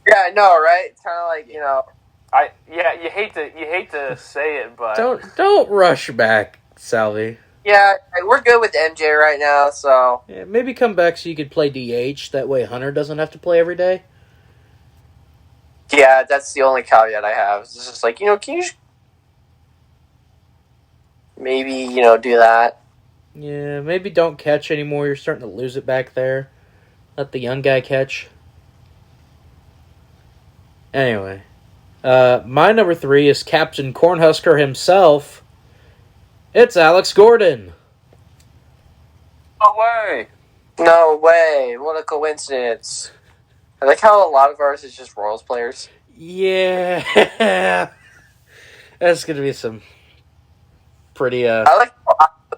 Yeah, I know, right? It's kind of like, You hate to say it, but Don't rush back, Salvi. yeah, we're good with MJ right now, so. Yeah, maybe come back so you could play DH. That way Hunter doesn't have to play every day. Yeah, that's the only caveat I have. It's just like, can you just maybe, do that? Yeah, maybe don't catch anymore. You're starting to lose it back there. Let the young guy catch. Anyway. My number 3 is Captain Cornhusker himself. It's Alex Gordon. no way. No way. What a coincidence. I like how a lot of ours is just Royals players. Yeah. That's going to be some pretty... I like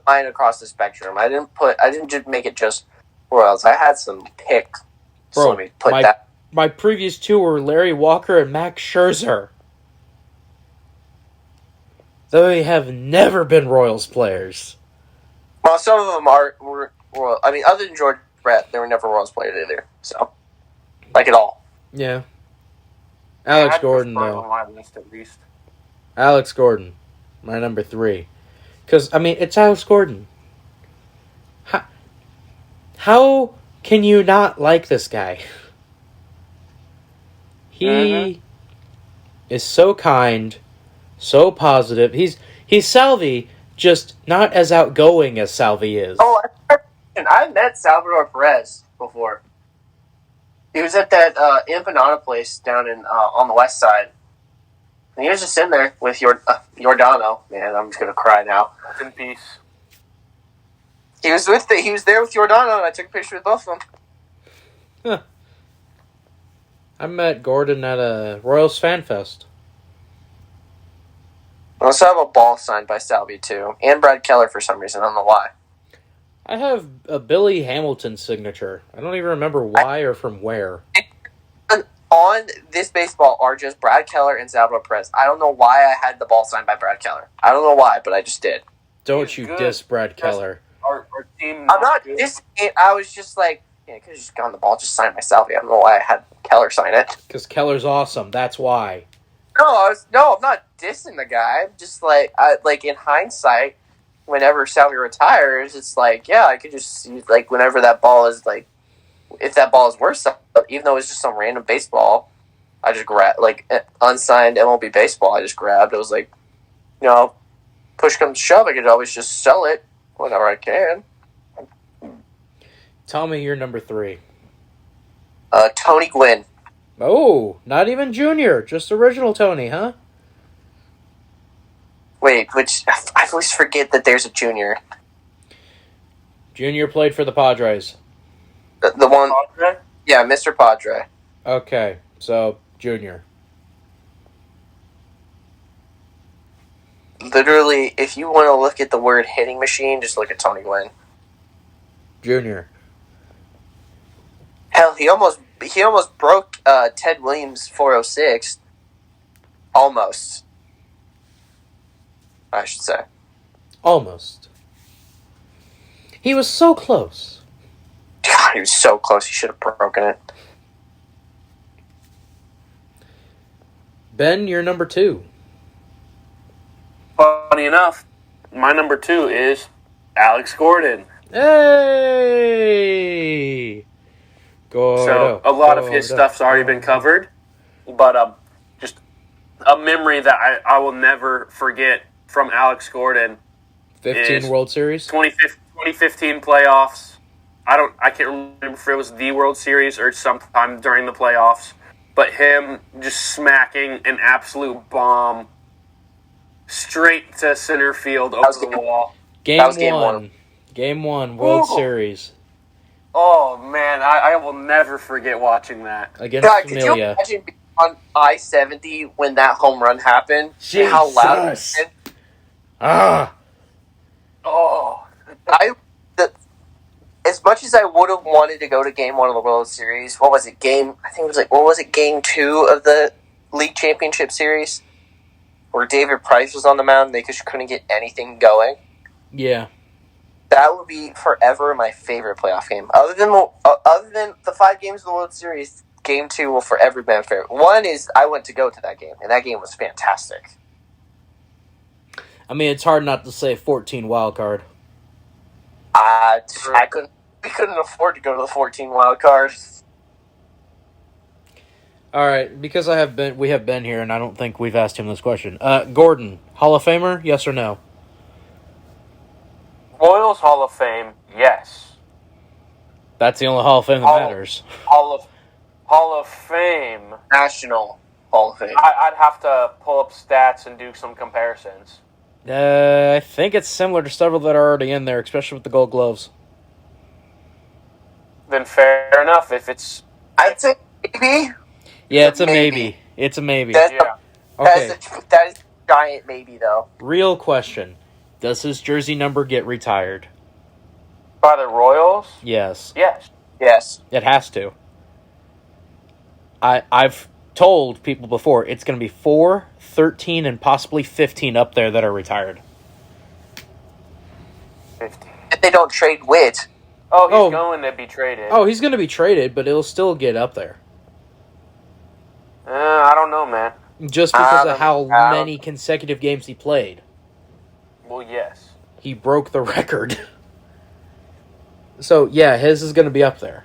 mine across the spectrum. I didn't just make it just Royals. I had some picks. So let me put that. My previous 2 were Larry Walker and Max Scherzer. They have never been Royals players. Well, some of them were Royals. I mean, other than George Brett, they were never Royals players either. So, like at all. Yeah. Alex Gordon, on though. my list at least. Alex Gordon, my number 3. Because, it's Alex Gordon. How can you not like this guy? He is so kind, so positive. He's Salvi, just not as outgoing as Salvi is. Oh, I met Salvador Perez before. He was at that empanada place down in on the west side. And he was just sitting there with Giordano. Man, I'm just gonna cry now. Rest in peace. He was there with Giordano, and I took a picture with both of them. Huh. I met Gordon at a Royals Fan Fest. I also have a ball signed by Salvi too, and Brad Keller for some reason. I don't know why. I have a Billy Hamilton signature. I don't even remember why or from where. On this baseball are just Brad Keller and Salvador Perez. I don't know why I had the ball signed by Brad Keller. I don't know why, but I just did. Don't He's you good. diss Brad Keller. Our team. I'm not dissing it. I was just like, yeah, I could have just gotten the ball, just signed by Salvi. I don't know why I had Keller sign it. Because Keller's awesome. That's why. I'm not dissing the guy. I'm just like, in hindsight, whenever Salvi retires, it's like, yeah, I could just see, like, whenever that ball is, like, if that ball is worth something, even though it's just some random baseball, I just grabbed, like, unsigned MLB baseball, I just grabbed. It was like, push comes to shove, I could always just sell it whenever I can. Tell me your number 3. Tony Gwynn. Oh, not even Junior. Just original Tony, huh? Wait, I always forget that there's a junior. Junior played for the Padres. The one, yeah, Mr. Padre. Okay, so Junior. Literally, if you want to look at the word hitting machine, just look at Tony Gwynn. Junior. Hell, he almost broke Ted Williams' 406. Almost. I should say. Almost. He was so close. God, he was so close. He should have broken it. Ben, you're number 2. Funny enough, my number 2 is Alex Gordon. Hey! Gordo, So a lot of his stuff's already been covered, but just a memory that I will never forget from Alex Gordon. 15 World Series? 2015 playoffs. I can't remember if it was the World Series or sometime during the playoffs, but him just smacking an absolute bomb straight to center field over the wall. Game 1. Game 1, World Series. Oh, man, I will never forget watching that. Against God, could you Familia. imagine being on I-70 when that home run happened. And how loud it Jesus. was. Ah. Oh, As much as I would have wanted to go to Game 1 of the World Series, what was it, Game 2 of the League Championship Series? Where David Price was on the mound and they just couldn't get anything going. Yeah. That would be forever my favorite playoff game. Other than the 5 games of the World Series, Game 2 will forever be my favorite. One is I went to go to that game, and that game was fantastic. I mean, it's hard not to say 14 wild card. We couldn't afford to go to the 14 wild card. All right, because we have Ben here, and I don't think we've asked him this question. Gordon, Hall of Famer, yes or no? Royals Hall of Fame, yes. That's the only Hall of Fame that matters. Hall of Fame. National Hall of Fame. I'd have to pull up stats and do some comparisons. I think it's similar to several that are already in there, especially with the Gold Gloves. Then fair enough. If it's I'd say maybe. Yeah, it's a maybe. It's a maybe. yeah, Okay, That is a giant maybe, though. real question. Does his jersey number get retired? by the Royals, Yes. yes. Yes. It has to. I've told people before, it's going to be 4, 13, and possibly 15 up there that are retired. 50. If they don't trade Witt. Oh, he's Oh. going to be traded. Oh, he's going to be traded, but it'll still get up there. I don't know, man. Just because I of how don't know. many consecutive games he played. Well, yes. He broke the record. So, yeah, his is going to be up there.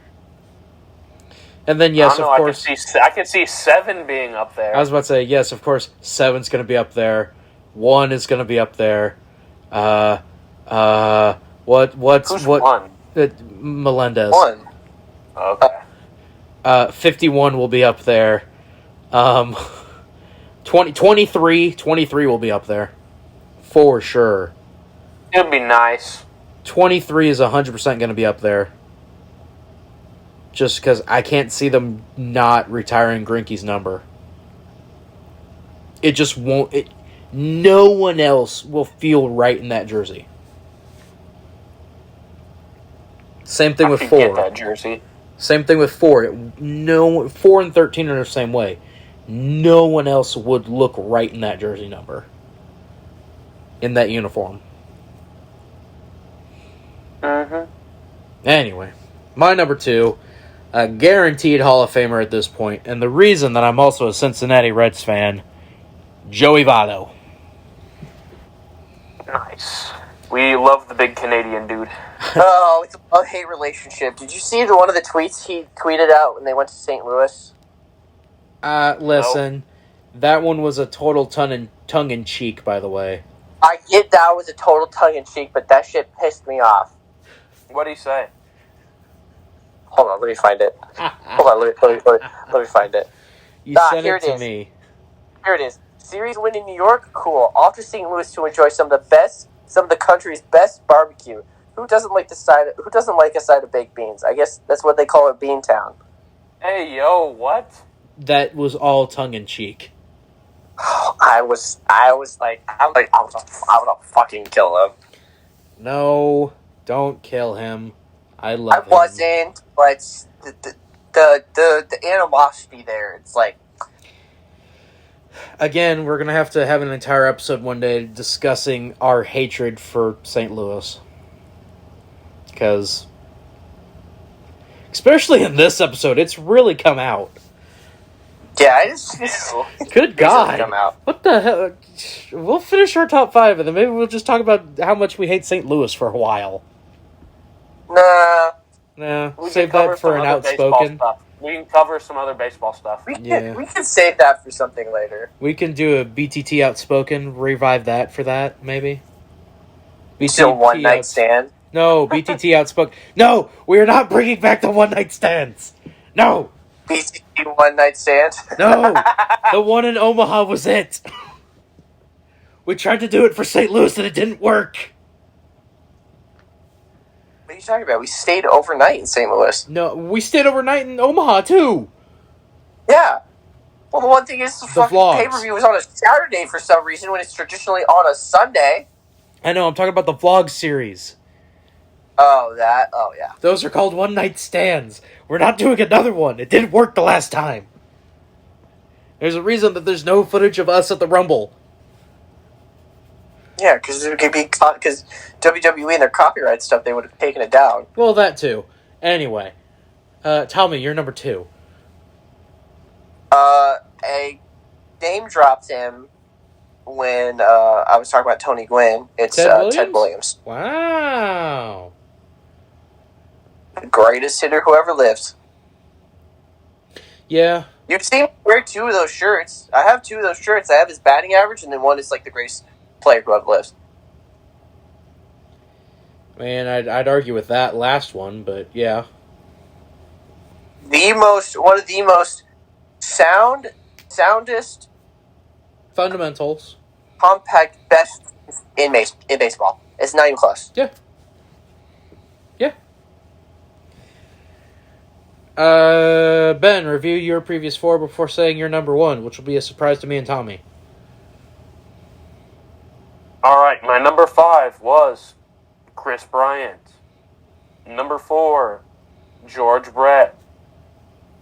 And then, yes, I don't of know, course. I could see 7 being up there. I was about to say, yes, of course, 7's going to be up there. 1 is going to be up there. Who's one? Melendez. 1. Okay. 51 will be up there. 23 will be up there. For sure. It would be nice. 23 is 100% going to be up there. Just because I can't see them not retiring Greinke's number. It just won't. No one else will feel right in that jersey. Same thing with I could 4. get that jersey. Same thing with 4. 4 and 13 are the same way. No one else would look right in that jersey number. In that uniform. Mm-hmm. Anyway, my number 2, a guaranteed Hall of Famer at this point, and the reason that I'm also a Cincinnati Reds fan, Joey Votto. Nice. We love the big Canadian dude. Oh, it's a love-hate relationship. Did you see one of the tweets he tweeted out when they went to St. Louis? Listen, that one was a total tongue-in-cheek, by the way. I get that was a total tongue-in-cheek, but that shit pissed me off. What'd he say? Hold on, let me find it. Hold on, let me find it. You Here sent it it to is. me. Here it is. Series win in New York? Cool. Off to St. Louis to enjoy some of the country's best barbecue. Who doesn't like a side of baked beans? I guess that's what they call it, Bean Town. Hey, yo, what? That was all tongue-in-cheek. I was like, I'm gonna fucking kill him. No, don't kill him. I love I him. wasn't, but the animosity there. It's like, Again, we're going to have an entire episode one day discussing our hatred for St. Louis. Because, especially in this episode, it's really come out. yeah, it's Good God. come out. What the hell? We'll finish our top 5, and then maybe we'll just talk about how much we hate St. Louis for a while. Nah, Nah, We save can cover that for some an other baseball outspoken. stuff. We can cover some other baseball stuff. we can Yeah. save that for something later. We can do a BTT outspoken, revive that for that, maybe. Still one night outs- stand. No, BTT outspoken. No, we are not bringing back the one night stands. No, BTT one night stand. no, the one in Omaha was it. We tried to do it for St. Louis and it didn't work. What are you talking about? We stayed overnight in St. Louis. No, we stayed overnight in Omaha too. Yeah. Well, the one thing is the fucking vlogs. pay-per-view was on a Saturday for some reason when it's traditionally on a Sunday. I know, I'm talking about the vlog series. Oh, that. Oh, yeah. Those are called one-night stands. We're not doing another one. It didn't work the last time. There's a reason that there's no footage of us at the Rumble. Yeah, because it could be because WWE and their copyright stuff, they would have taken it down. Well, that too. Anyway, tell me, you're number 2. A name dropped him when I was talking about Tony Gwynn. It's Ted Williams. Wow. The greatest hitter who ever lived. Yeah. You've seen me wear 2 of those shirts. I have 2 of those shirts. I have his batting average, and then one is like the greatest player who ever lived. Man, I'd argue with that last one, but yeah. One of the most soundest, Fundamentals. compact, best in baseball. It's not even close. Yeah. Yeah. Ben, review your previous 4 before saying your number 1, which will be a surprise to me and Tommy. All right, my number 5 was Chris Bryant. Number 4, George Brett.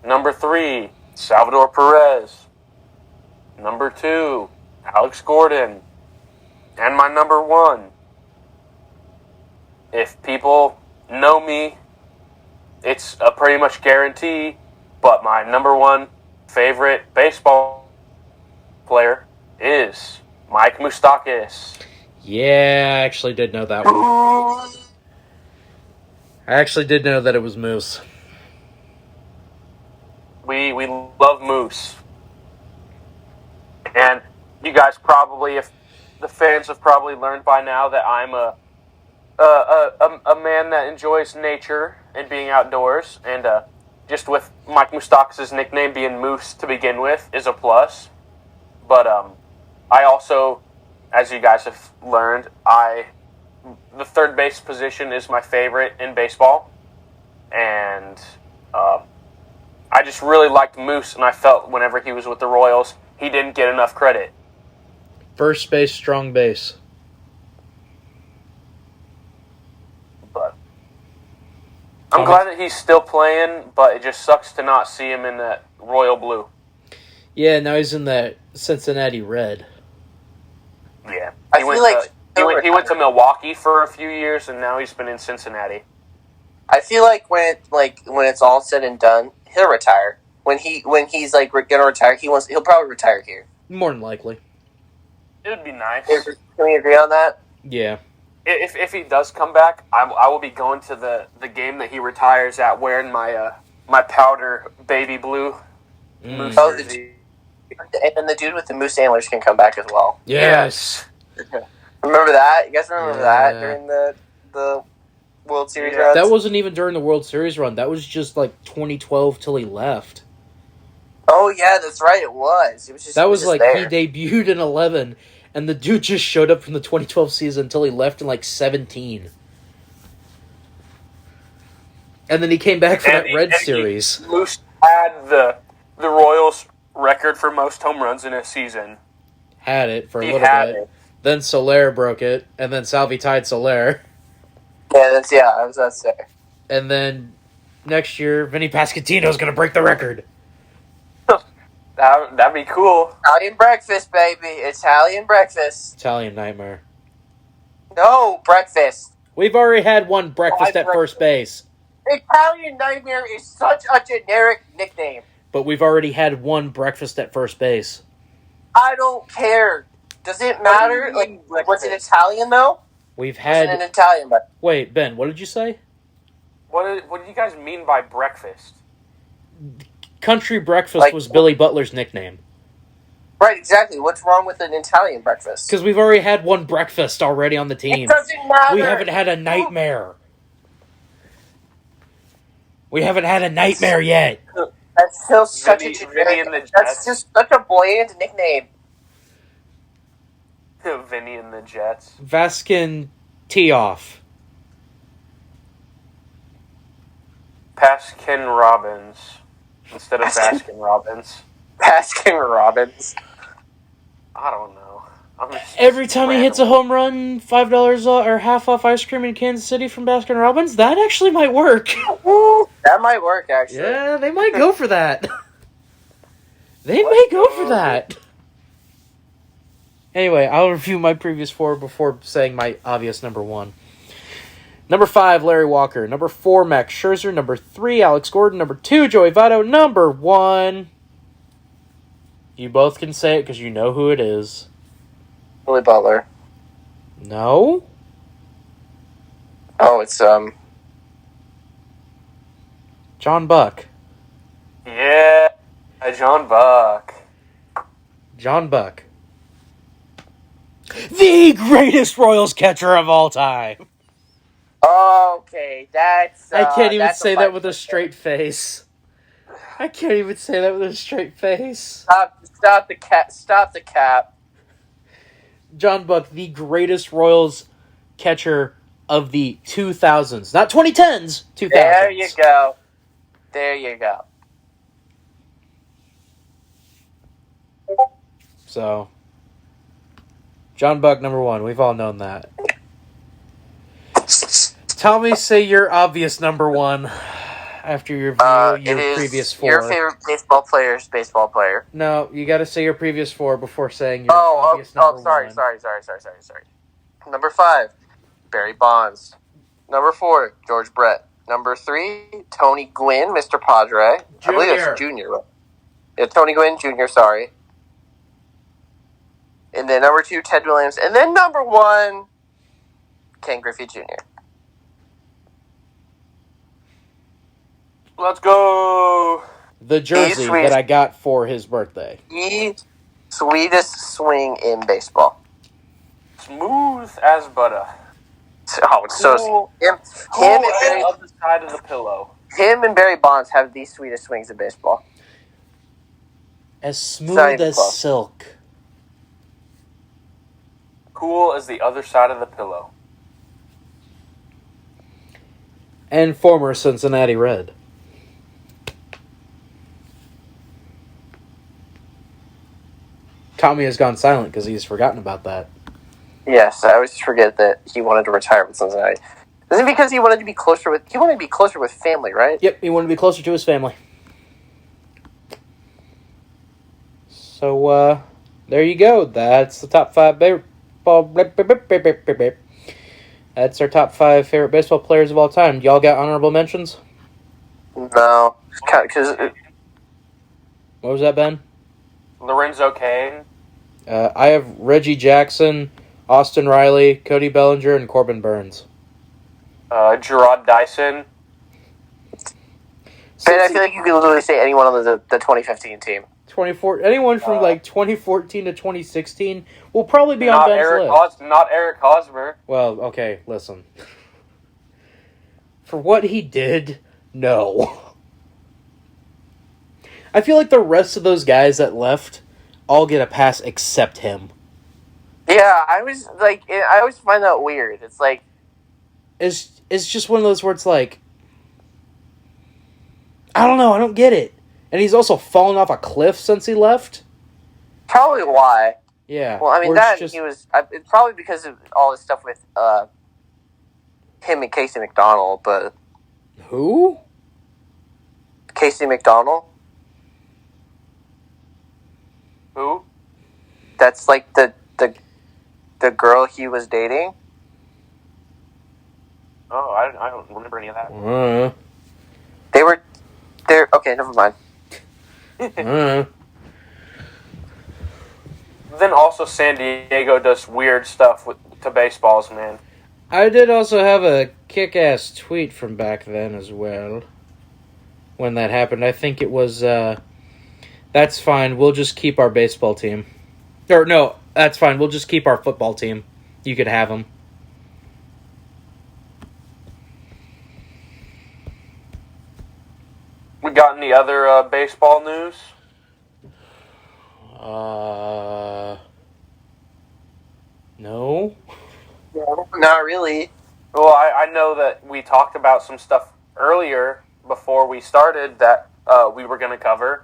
Number 3, Salvador Perez. Number 2, Alex Gordon. And my number 1, if people know me, it's a pretty much guarantee, but my number 1 favorite baseball player is Mike Moustakas. Yeah, I actually did know that one. I actually did know that it was Moose. We love Moose. And you guys probably, if the fans have probably learned by now that I'm a man that enjoys nature and being outdoors, and just with Mike Moustakas' nickname being Moose to begin with is a plus. But I also, as you guys have learned, the third base position is my favorite in baseball, and I just really liked Moose, and I felt whenever he was with the Royals, he didn't get enough credit. First base, strong base. But I'm glad that he's still playing, but it just sucks to not see him in that royal blue. Yeah, now he's in that Cincinnati red. Yeah, I feel like he went to Milwaukee for a few years, and now he's been in Cincinnati. I feel like when it's all said and done, he'll retire. When he's like gonna retire, he'll probably retire here. More than likely. It would be nice. Can we agree on that? Yeah. If he does come back, I will be going to the game that he retires at, wearing my my powder baby blue Moose jersey. And the dude with the moose antlers can come back as well. Yes. Remember that? You guys remember that during the World Series runs? That wasn't even during the World Series run. That was just like 2012 till he left. Oh yeah, that's right. It was. It was just That was like there. he debuted in 11, and the dude just showed up from the 2012 season until he left in like 17. And then he came back for that Red Series. Moose had the Royals record for most home runs in a season. Had it for a He little had bit. it. Then Soler broke it, and then Salvi tied Soler. Yeah, I was about to say. And then next year, Vinny Pasquantino's going to break the record. That'd be cool. Italian breakfast, baby. Italian breakfast. Italian Nightmare. No, breakfast. We've already had one breakfast at first base. Italian Nightmare is such a generic nickname. But we've already had one breakfast at first base. I don't care. Does it matter? Like, was it Italian though? We've Was it had... an Italian breakfast? Wait, Ben, what did you say? What do you guys mean by breakfast? Country breakfast Like- was Billy Butler's nickname. Right, exactly. What's wrong with an Italian breakfast? Because we've already had one breakfast already on the It team. doesn't matter. We haven't had a nightmare. We haven't had a nightmare yet. That's still such Vinny a generic. and the That's Jets. just such a bland nickname. Vinny and the Jets. Vaskin Tioff. Paskin Robbins instead of Baskin Robbins. Baskin Robbins. I don't know. I'm just Every time he hits a random. home run, $5 or half off ice cream in Kansas City from Baskin Robbins, that actually might work. That might work, actually. Yeah, they might go for that. They may go for that. Anyway, I'll review my previous 4 before saying my obvious number 1. Number 5, Larry Walker. Number 4, Max Scherzer. Number 3, Alex Gordon. Number 2, Joey Votto. Number 1, you both can say it because you know who it is. Billy Butler. No? Oh, it's John Buck. Yeah, John Buck. John Buck. The greatest Royals catcher of all time. okay. That's I can't even that's say a that with a fight. straight face. I can't even say that with a straight face. Stop the cap. Stop the cap. John Buck, the greatest Royals catcher of the 2000s. Not 2010s, 2000s. There you go. There you go. So, John Buck, number 1. We've all known that. Tommy, say your obvious number 1 after you review It your is previous 4. your favorite baseball player. No, you got to say your previous 4 before saying your Oh, obvious number sorry. 1. Sorry. Number 5, Barry Bonds. Number 4, George Brett. Number 3, Tony Gwynn, Mr. Padre. I believe it's Junior. Yeah, Tony Gwynn Jr., sorry. And then number 2, Ted Williams. And then number 1, Ken Griffey Jr. Let's go. The jersey sweet. that I got for his birthday. The sweetest swing in baseball. Smooth as butter. Oh, it's so Cool. him Cool and and Barry, other side of the pillow. him and Barry Bonds have the sweetest swings in baseball. As smooth Not even as close. silk. Cool as the other side of the pillow. And former Cincinnati Red. Tommy has gone silent because he's forgotten about that. Yes, I always forget that he wanted to retire with Cincinnati. Isn't it because he wanted to be closer with family, right? Yep, he wanted to be closer to his family. So, there you go. That's the top 5 baseball. That's our top 5 favorite baseball players of all time. Y'all got honorable mentions? No, because What was that, Ben? Lorenzo Cain. I have Reggie Jackson, Austin Riley, Cody Bellinger, and Corbin Burns. Gerard Dyson. Ben, I feel like you could literally say anyone on the 2015 team. 24. Anyone from 2014 to 2016 will probably be on Not Ben's Eric. list. Not Eric Hosmer. Well, okay, listen. For what he did, no. I feel like the rest of those guys that left all get a pass except him. Yeah, I always find that weird. It's like, It's just one of those where it's like, I don't know, I don't get it. And he's also fallen off a cliff since he left. probably why. Yeah. Well, I mean, where that it's just, he was. It's probably because of all this stuff with him and Casey McDonald, but who? Casey McDonald. Who? That's like the girl he was dating. Oh, I don't remember any of that. They're okay. Never mind. Then also San Diego does weird stuff to baseballs, man. I did also have a kick-ass tweet from back then as well. When that happened, I think it was, that's fine, we'll just keep our baseball team. Or, no, that's fine, we'll just keep our football team. You could have them. We got any other baseball news? No? Not really. Well, I know that we talked about some stuff earlier before we started that we were going to cover.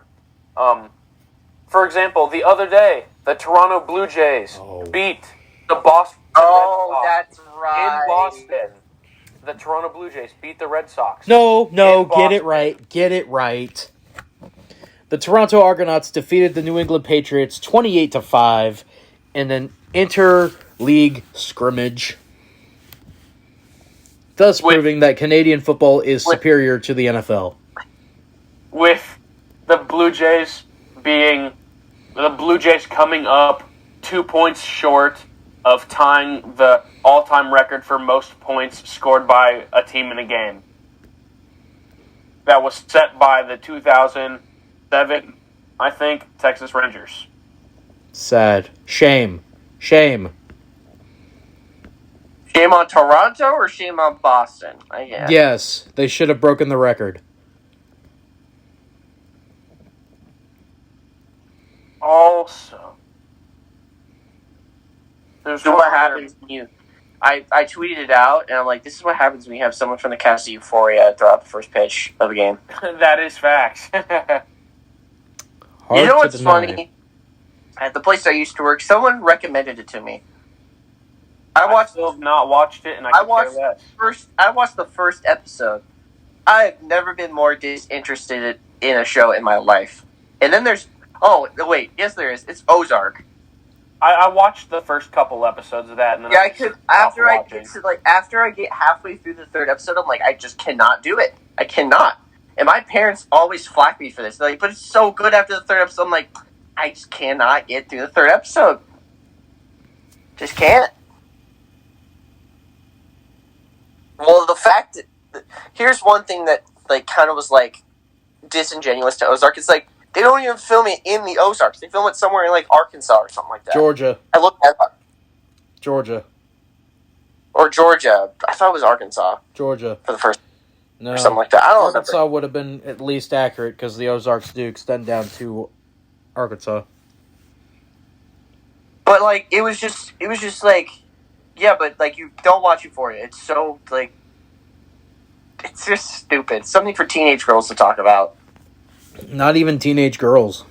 For example, the other day, the Toronto Blue Jays beat the Boston Oh, Red Sox that's right. in Boston. The Toronto Blue Jays beat the Red Sox. No, In get it Boston. right. Get it right. The Toronto Argonauts defeated the New England Patriots 28-5 in an inter-league scrimmage, thus proving that Canadian football is superior to the NFL. With the Blue Jays coming up 2 points short of tying the all-time record for most points scored by a team in a game. That was set by the 2007, I think, Texas Rangers. Sad. Shame. Shame on Toronto or shame on Boston? I guess. Yes, they should have broken the record. Also, This is what happens when you... I tweeted it out, and I'm like, this is what happens when you have someone from the cast of Euphoria throw out the first pitch of a game. That is facts. Hard you know to what's deny. funny? At the place I used to work, someone recommended it to me. I still have not watched it, and I watched care less. I watched the first episode. I have never been more disinterested in a show in my life. And then there's... Oh, wait. Yes, there is. It's Ozark. I watched the first couple episodes of that, and then Yeah, I could... After I get halfway through the third episode, I'm like, I just cannot do it. I cannot. And my parents always flack me for this. They're like, but it's so good after the third episode. I'm like, I just cannot get through the third episode. Just can't. Well, the fact that... Here's one thing that, like, kind of was, like, disingenuous to Ozark. It's like, they don't even film it in the Ozarks. They film it somewhere in, like, Arkansas or something like that. Georgia. I looked at... Georgia. Or Georgia. I thought it was Arkansas Georgia. for the first... No. Or something like that. I don't Arkansas remember. would have been at least accurate because the Ozarks do extend down to Arkansas. But, like, it was just, like... Yeah, but, like, you don't watch Euphoria. It's so, like... It's just stupid. Something for teenage girls to talk about. Not even teenage girls.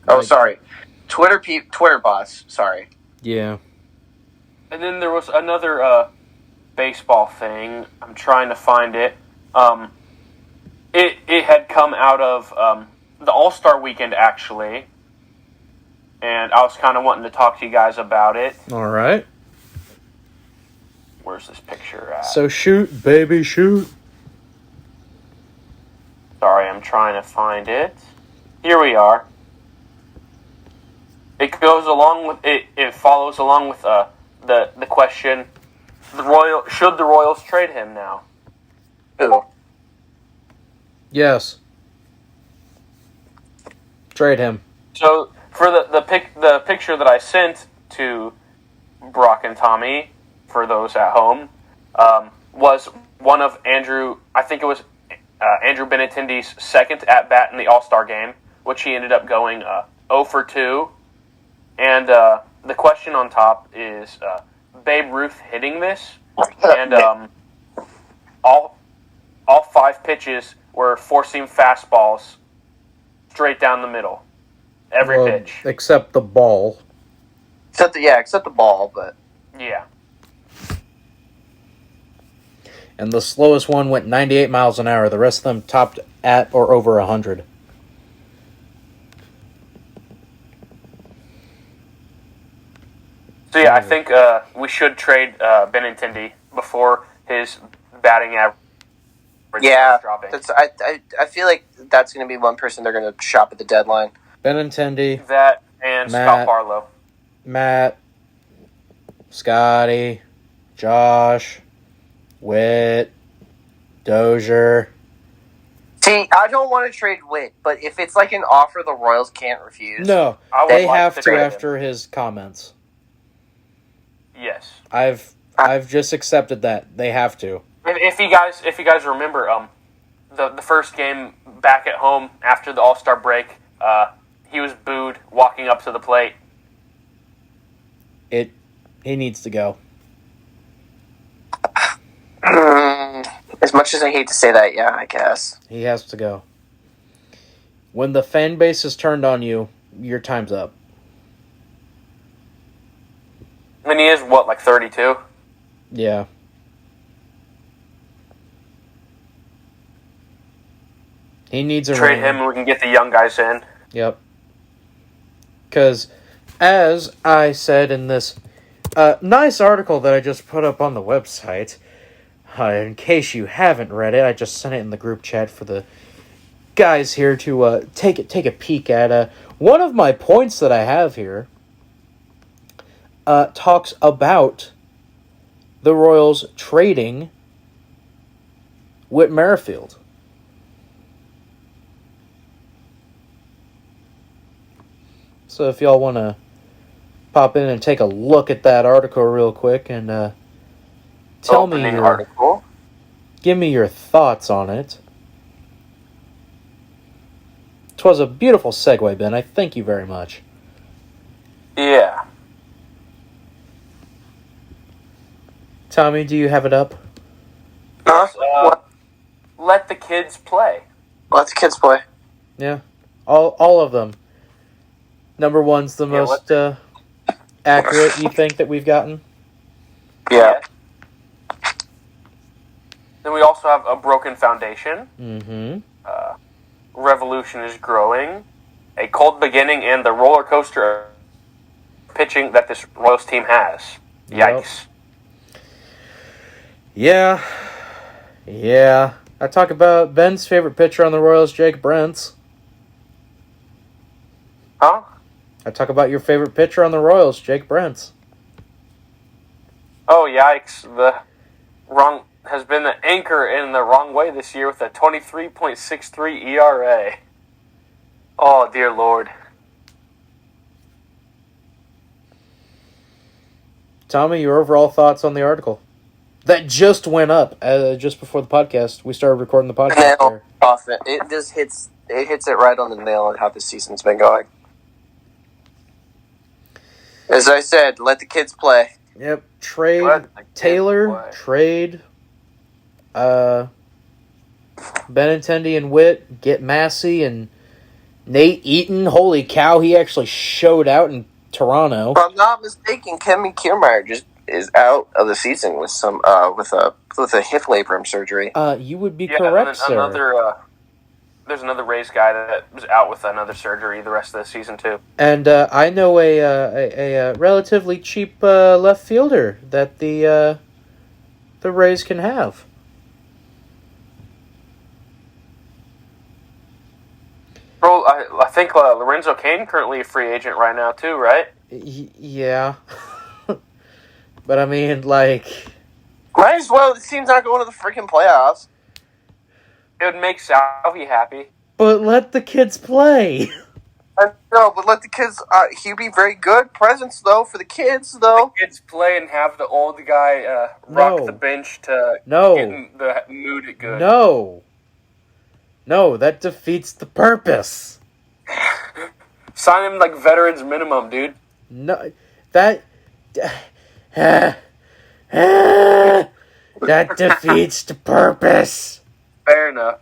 Oh, sorry. Twitter bots. Sorry. Yeah. And then there was another baseball thing. I'm trying to find it. It had come out of the All-Star Weekend, actually. And I was kind of wanting to talk to you guys about it. All right. Where's this picture at? So shoot, baby, shoot. Sorry, I'm trying to find it. Here we are. It goes along with it. It follows along with the question: should the Royals trade him now? Who? Yes. Trade him. So for the picture that I sent to Brock and Tommy, for those at home, was one of Andrew. I think it was Andrew Benintendi's second at bat in the All-Star game, which he ended up going 0 for 2. And the question on top is Babe Ruth hitting this, and all 5 pitches were four-seam fastballs straight down the middle. Every pitch. Except the ball. Except the ball, but... Yeah. And the slowest one went 98 miles an hour. The rest of them topped at or over 100. So yeah, I think we should trade Benintendi before his batting average Yeah, starts dropping. I feel like that's going to be one person they're going to shop at the deadline. Benintendi, That and Scott Barlow. Matt, Scotty, Josh, Witt, Dozier. See, I don't want to trade Witt, but if it's like an offer the Royals can't refuse. No, I would they like have to to trade him. after his comments. Yes. I've just accepted that they have to. If you guys remember, the first game back at home after the All-Star break, he was booed walking up to the plate. He needs to go. As much as I hate to say that, yeah, I guess. He has to go. when the fan base is turned on you, your time's up. And he is, what, like 32? Yeah. He needs a Trade ring. him and we can get the young guys in. Yep. Because, as I said in this nice article that I just put up on the website, in case you haven't read it, I just sent it in the group chat for the guys here to take a peek at. One of my points that I have here talks about the Royals trading Whit Merrifield. So if y'all want to pop in and take a look at that article real quick and tell me Opening article. give me your thoughts on it. 'Twas a beautiful segue, Ben. I thank you very much. Yeah. Tommy, do you have it up? Let the kids play. Let the kids play. Yeah, all of them. Number one's the most accurate. You think that we've gotten? Yeah. Then we also have a broken foundation. Mm-hmm. Revolution is growing. A cold beginning and the roller coaster pitching that this Royals team has. Yikes. Yep. Yeah. I talk about Ben's favorite pitcher on the Royals, Jake Brentz. Huh? I talk about your favorite pitcher on the Royals, Jake Brentz. Oh, yikes. The wrong has been the anchor in the wrong way this year with a 23.63 ERA. Oh, dear Lord. Tommy, your overall thoughts on the article? That just went up just before the podcast. We started recording the podcast Nail there. off it. It just hits it right on the nail on how the season's been going. As I said, let the kids play. Yep. Trade Let the kids Taylor. play. Trade Benintendi and Witt. Get Massey and Nate Eaton. Holy cow, he actually showed out in Toronto. If I'm not mistaken, Kevin Kiermaier just is out of the season with some with a hip labrum surgery. You would be Yeah, correct, and sir. there's another Rays guy that was out with another surgery the rest of the season, too. And I know a relatively cheap left fielder that the Rays can have. Bro, I think Lorenzo Cain currently a free agent right now, too, right? Yeah. But I mean, like... Might as well. The team's not going to the freaking playoffs. It would make Salvi happy. But let the kids play. I know, but let the kids. He'd be very good presence though for the kids though. The kids play and have the old guy rock No. the bench to No. get in the mood good. No, that defeats the purpose. Sign him like veterans minimum, dude. No, that defeats the purpose. Fair enough.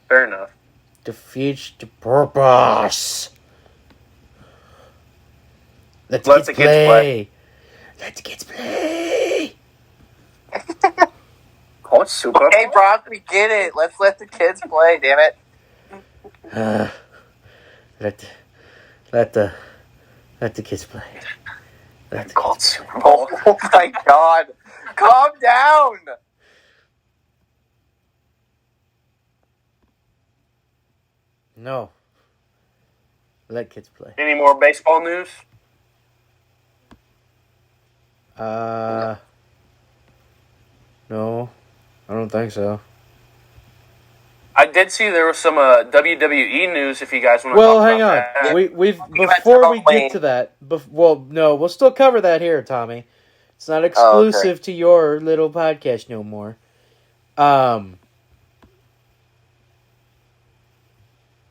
Fair enough. Defeats the purpose. Let the Let kids the kids play. Let the kids play. Oh, it's super. Hey, Brock, we get it. Let's let the kids play. Damn it. Let the kids play. Let the Called kids Super Bowl. Oh my God! Calm down. No. Let kids play. Any more baseball news? No. I don't think so. I did see there was some WWE news. If you guys want to Well, talk hang on. about that. We've went before to we Halloween. get to that. Well, no, we'll still cover that here, Tommy. It's not exclusive to your little podcast no more.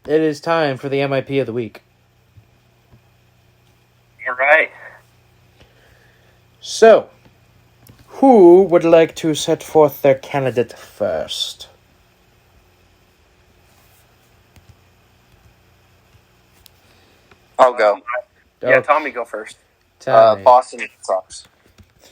It is time for the MIP of the week. All right. So, Who would like to set forth their candidate first? I'll go. Yeah, Tommy, go first. Tommy. Boston Red Sox.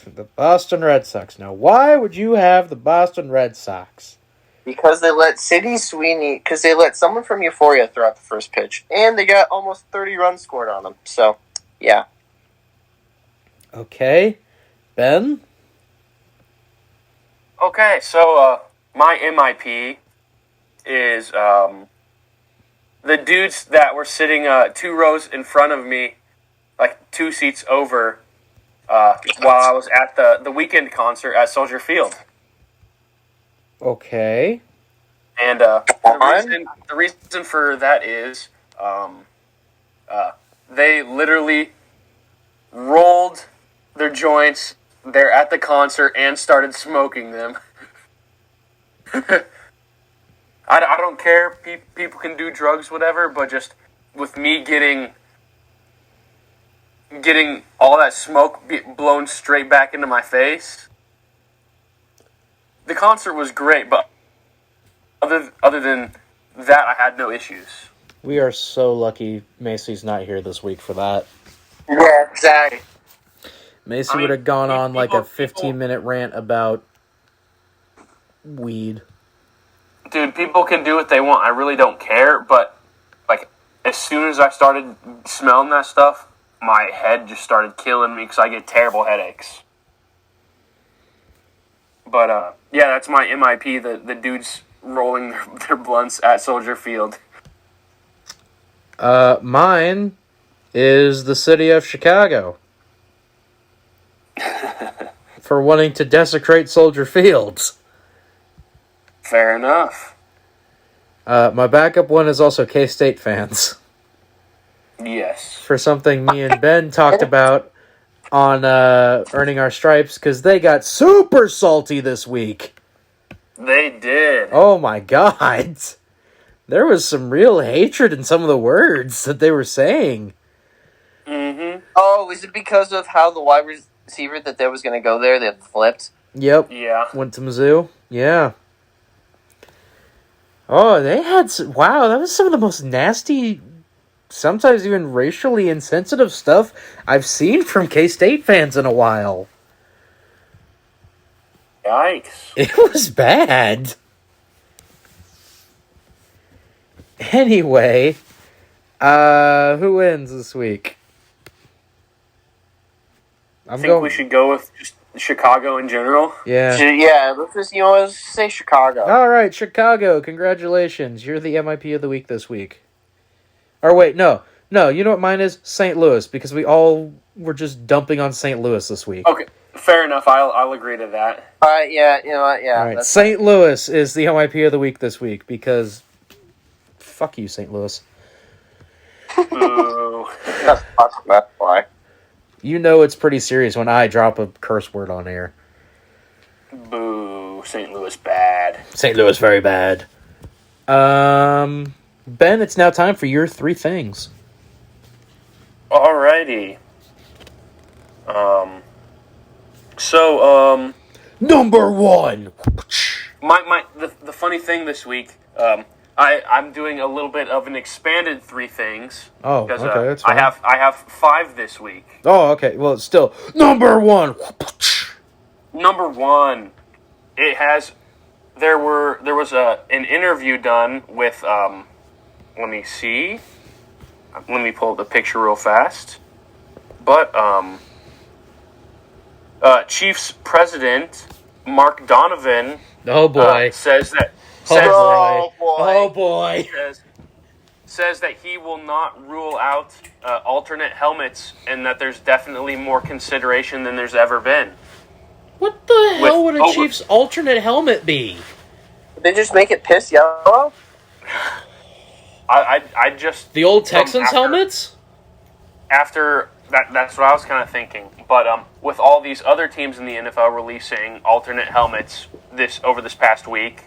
The Boston Red Sox. Now, why would you have the Boston Red Sox? Because they let Sidney Sweeney, because they let someone from Euphoria throw out the first pitch, and they got almost 30 runs scored on them. So, yeah. Okay. Ben? Okay, so my MIP is the dudes that were sitting 2 rows in front of me, like 2 seats over, while I was at the weekend concert at Soldier Field. Okay. And the reason for that is they literally rolled their joints there at the concert and started smoking them. I don't care. People can do drugs, whatever, but just with me getting all that smoke blown straight back into my face. The concert was great, but other than that, I had no issues. We are so lucky Macy's not here this week for that. Yeah, exactly. Macy would have gone on like a people- 15-minute rant about weed. Dude, people can do what they want. I really don't care, but like as soon as I started smelling that stuff, my head just started killing me because I get terrible headaches. But yeah, that's my MIP. The dudes rolling their blunts at Soldier Field. Mine is the city of Chicago. For wanting to desecrate Soldier Fields. Fair enough. My backup one is also K-State fans. Yes. For something me and Ben talked about on Earning Our Stripes, because they got super salty this week. They did. Oh my god. There was some real hatred in some of the words that they were saying. Mm-hmm. Oh, is it because of how the wide receiver that was going to go there that flipped? Yep. Yeah. Went to Mizzou. Yeah. Oh, they had... Wow, that was some of the most nasty, sometimes even racially insensitive stuff I've seen from K-State fans in a while. Yikes. It was bad. Anyway, who wins this week? I think we should go with just Chicago in general. Yeah. Yeah, let's just, let's say Chicago. All right, Chicago. Congratulations. You're the MIP of the week this week. Or wait, no. You know what mine is? St. Louis, because we all were just dumping on St. Louis this week. Okay, fair enough. I'll agree to that. Yeah, you know what? Yeah. All right, St. Louis is the MIP of the week this week because fuck you, St. Louis. Boo. That's why. You know it's pretty serious when I drop a curse word on air. Boo. St. Louis bad. St. Louis very bad. Ben, it's now time for your 3 things. Alrighty. Number 1. The funny thing this week, I'm doing a little bit of an expanded 3 things. Oh, because, okay, that's fine. I have 5 this week. Oh, okay. Well, it's still number 1. Number 1, there was an interview done with let me see. Let me pull up the picture real fast. But Chiefs president Mark Donovan Oh boy. says that Oh boy. says that he will not rule out alternate helmets and that there's definitely more consideration than there's ever been. What the hell would a over- Chiefs alternate helmet be? Did they just make it piss yellow? I just The old Texans after- helmets? After that's what I was kind of thinking. But with all these other teams in the NFL releasing alternate helmets over this past week,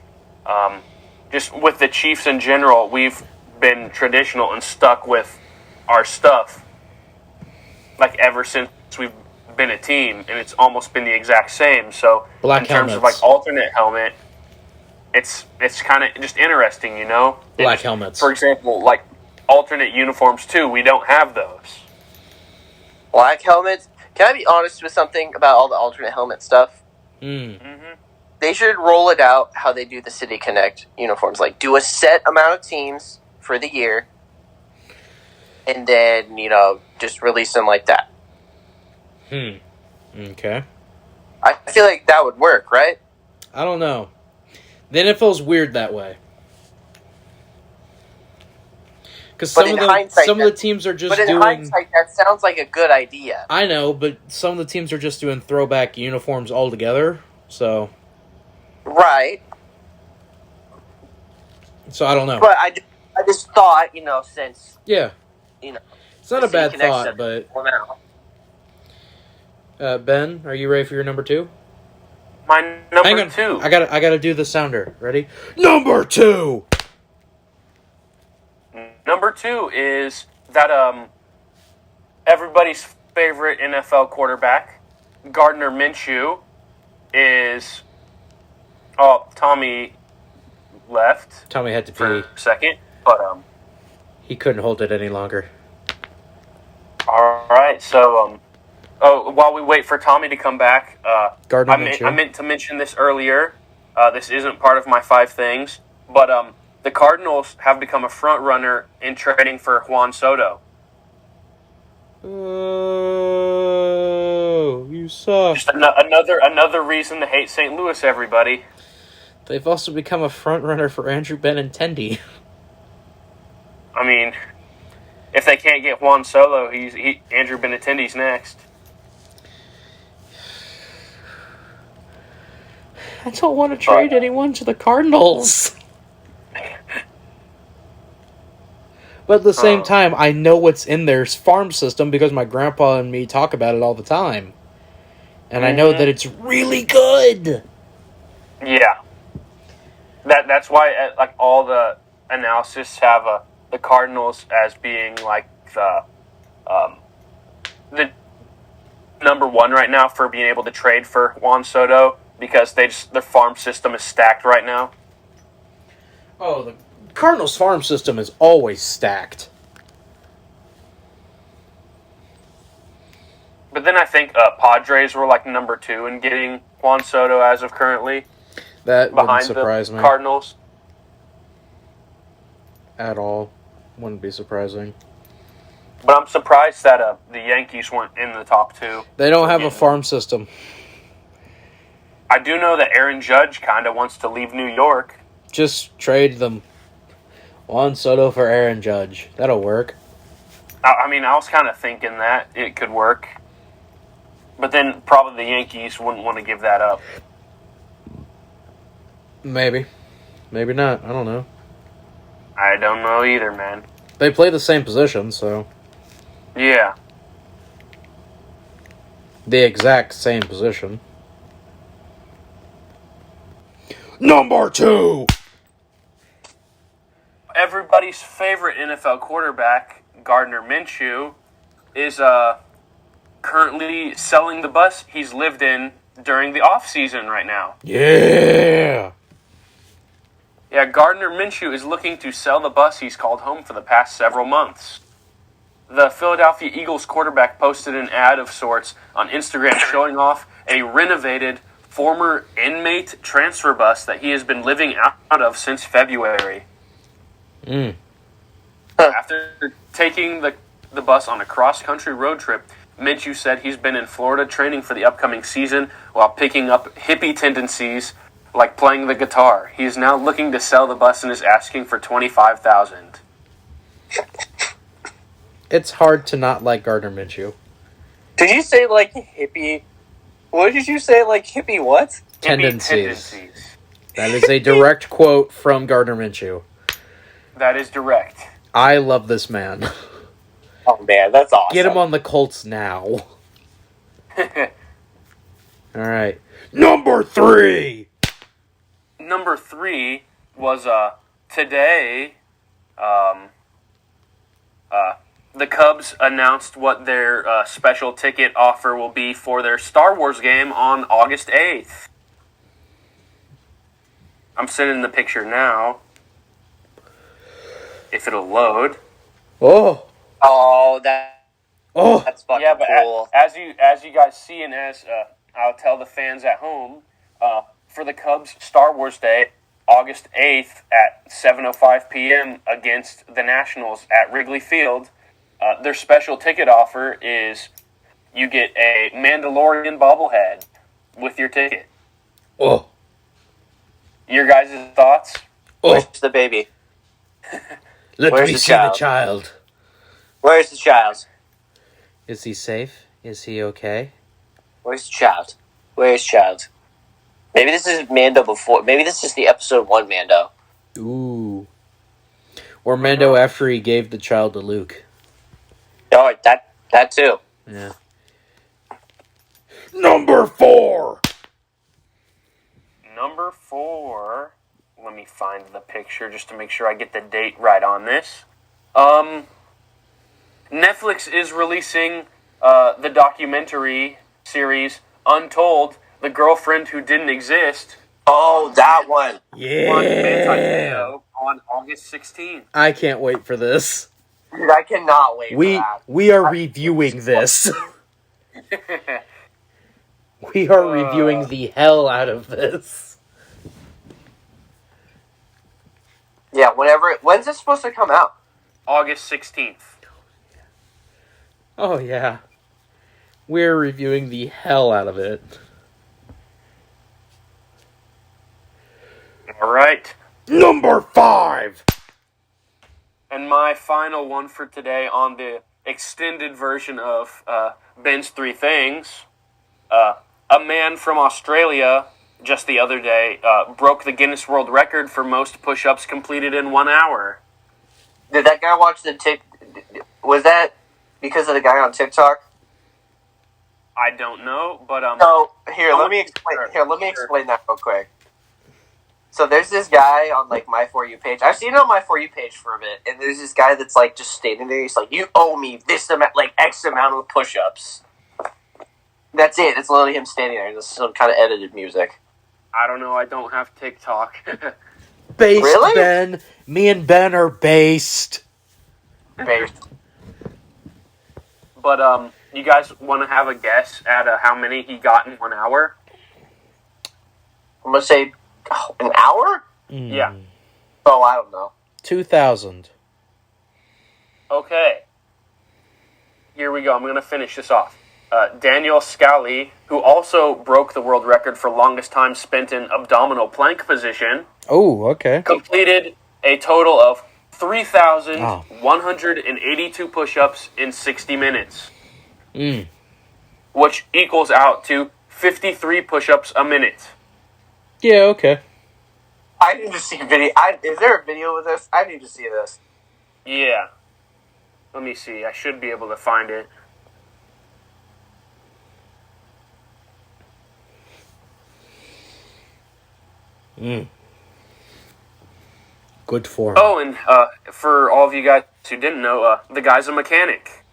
just with the Chiefs in general, we've been traditional and stuck with our stuff like ever since we've been a team, and it's almost been the exact same. So Black in terms of helmets. like alternate helmet, it's kind of just interesting, you know. Black helmets. For example, like alternate uniforms too. We don't have those. Black helmets. Can I be honest with something about all the alternate helmet stuff? They should roll it out how they do the City Connect uniforms. Like, do a set amount of teams for the year, and then, just release them like that. Okay. I feel like that would work, right? I don't know. The NFL's weird that way. Because some of the teams are just doing... But in hindsight, that sounds like a good idea. I know, but some of the teams are just doing throwback uniforms altogether, so... Right. So I don't know. But I just thought, since... Yeah. It's not a bad thought, but... Ben, are you ready for your number 2? My number 2. I gotta do the sounder. Ready? Number 2! Number 2 is that everybody's favorite NFL quarterback, Gardner Minshew, is... Oh, Tommy left. Tommy had to for pee. A second, but he couldn't hold it any longer. All right, so while we wait for Tommy to come back, Gardner I Minshew. meant to mention this earlier. This isn't part of my 5 things, but the Cardinals have become a front runner in trading for Juan Soto. Oh, you suck. Just another reason to hate St. Louis, everybody. They've also become a front runner for Andrew Benintendi. I mean, if they can't get Juan Soto, Andrew Benintendi's next. I don't want to trade anyone to the Cardinals. But at the same time, I know what's in their farm system because my grandpa and me talk about it all the time. And I know that it's really good. Yeah. That's why like all the analysis have the Cardinals as being like the number 1 right now for being able to trade for Juan Soto because their farm system is stacked right now. Oh, the Cardinals farm system is always stacked. But then I think Padres were like number 2 in getting Juan Soto as of currently. That wouldn't Behind surprise the me. Cardinals. At all. Wouldn't be surprising. But I'm surprised that the Yankees weren't in the top 2. They don't have a farm system. I do know that Aaron Judge kind of wants to leave New York. Just trade them. Juan Soto for Aaron Judge. That'll work. I mean, I was kind of thinking that it could work. But then probably the Yankees wouldn't want to give that up. Maybe. Maybe not. I don't know. I don't know either, man. They play the same position, so... Yeah. The exact same position. Number 2! Everybody's favorite NFL quarterback, Gardner Minshew, is currently selling the bus he's lived in during the offseason right now. Yeah! Yeah, Gardner Minshew is looking to sell the bus he's called home for the past several months. The Philadelphia Eagles quarterback posted an ad of sorts on Instagram showing off a renovated former inmate transfer bus that he has been living out of since February. After taking the bus on a cross-country road trip, Minshew said he's been in Florida training for the upcoming season while picking up hippie tendencies like playing the guitar. He is now looking to sell the bus and is asking for $25,000. It's hard to not like Gardner Minshew. Did you say, like, hippie... What did you say, like, hippie what? Tendencies. That is a direct quote from Gardner Minshew. That is direct. I love this man. Oh, man, that's awesome. Get him on the Colts now. Alright. Number 3! Number 3 was, today, the Cubs announced what their special ticket offer will be for their Star Wars game on August 8th. I'm sending the picture now. If it'll load. Oh, That's fucking Yeah, but cool. as you guys see, and as I'll tell the fans at home, for the Cubs Star Wars Day, August 8th at 7:05 p.m. against the Nationals at Wrigley Field, their special ticket offer is you get a Mandalorian bobblehead with your ticket. oh, Your guys' thoughts? Where's the baby? Let Where's me the see child? the child. Where's the child? Is he safe? Is he okay? Where's the child? Where's child? Maybe this is Mando before. Maybe this is the episode 1 Mando. Ooh. Or Mando after he gave the child to Luke. Oh, that too. Yeah. Number 4. Number 4. Let me find the picture just to make sure I get the date right on this. Netflix is releasing the documentary series Untold, The Girlfriend Who Didn't Exist, Oh, that one. on Yeah. Fantasy on August 16th. I can't wait for this. Dude, I cannot wait for that. We are reviewing this. We are reviewing the hell out of this. Yeah, when's it supposed to come out? August 16th. Oh yeah. We're reviewing the hell out of it. All right. Number 5. And my final one for today on the extended version of Ben's Three Things. A man from Australia just the other day broke the Guinness World Record for most push-ups completed in 1 hour. Did that guy watch was that because of the guy on TikTok? I don't know, but So let me explain that real quick. So there's this guy on like my For You page. I've seen it on my For You page for a bit, and there's this guy that's like just standing there. He's like, "You owe me this amount, like X amount of push-ups." That's it. It's literally him standing there. This is some kind of edited music. I don't know. I don't have TikTok. Based, Really? Ben. Me and Ben are based. Based. But you guys want to have a guess at how many he got in 1 hour? I'm gonna say an hour. Yeah. Oh, I don't know. 2,000. Okay. Here we go. I'm going to finish this off. Daniel Scally, who also broke the world record for longest time spent in abdominal plank position, Oh, okay. completed a total of 3,182 push-ups in 60 minutes, which equals out to 53 push-ups a minute. Yeah, okay. I need to see a video. Is there a video of this? I need to see this. Yeah. Let me see. I should be able to find it. Good form. Oh, and for all of you guys who didn't know, the guy's a mechanic.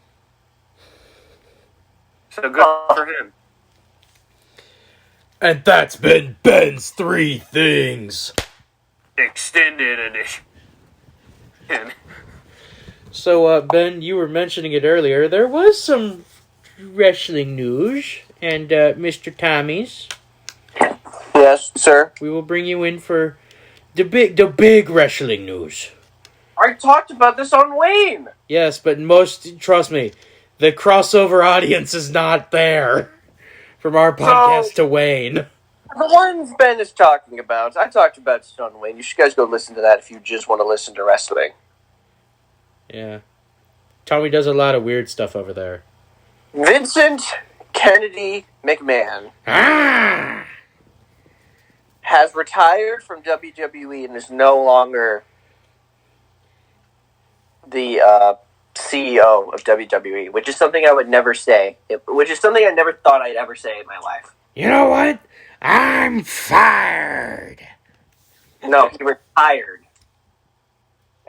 So good for him. And that's been Ben's 3 Things. Extended edition. So, Ben, you were mentioning it earlier. There was some wrestling news, and Mr. Tommy's, Yes, sir. we will bring you in for the big wrestling news. I talked about this on Wayne. Yes, but trust me, the crossover audience is not there from our podcast to Wayne. The one Ben is talking about, I talked about this on Wayne. You should guys go listen to that if you just want to listen to wrestling. Yeah. Tommy does a lot of weird stuff over there. Vincent Kennedy McMahon has retired from WWE and is no longer the CEO of WWE, which is something I would never say. Which is something I never thought I'd ever say in my life. You know what? I'm fired. No, he retired.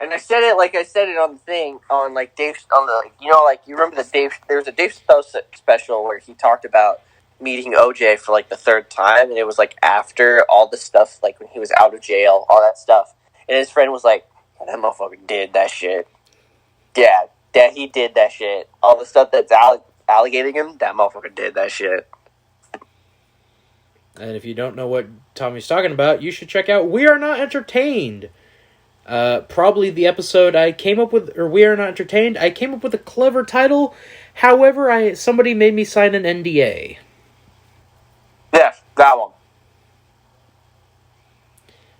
And I said it like I said it on the thing on like Dave on the like you remember the Dave there was a Dave Chappelle special where he talked about meeting OJ for like the third time, and it was like after all the stuff, like when he was out of jail, all that stuff, and his friend was like, "That motherfucker did that shit." Yeah, that he did that shit. All the stuff that's alligating him, that motherfucker did that shit. And if you don't know what Tommy's talking about, you should check out We Are Not Entertained. Probably the episode I came up with, or We Are Not Entertained. I came up with a clever title. However, somebody made me sign an NDA. Yes, that one.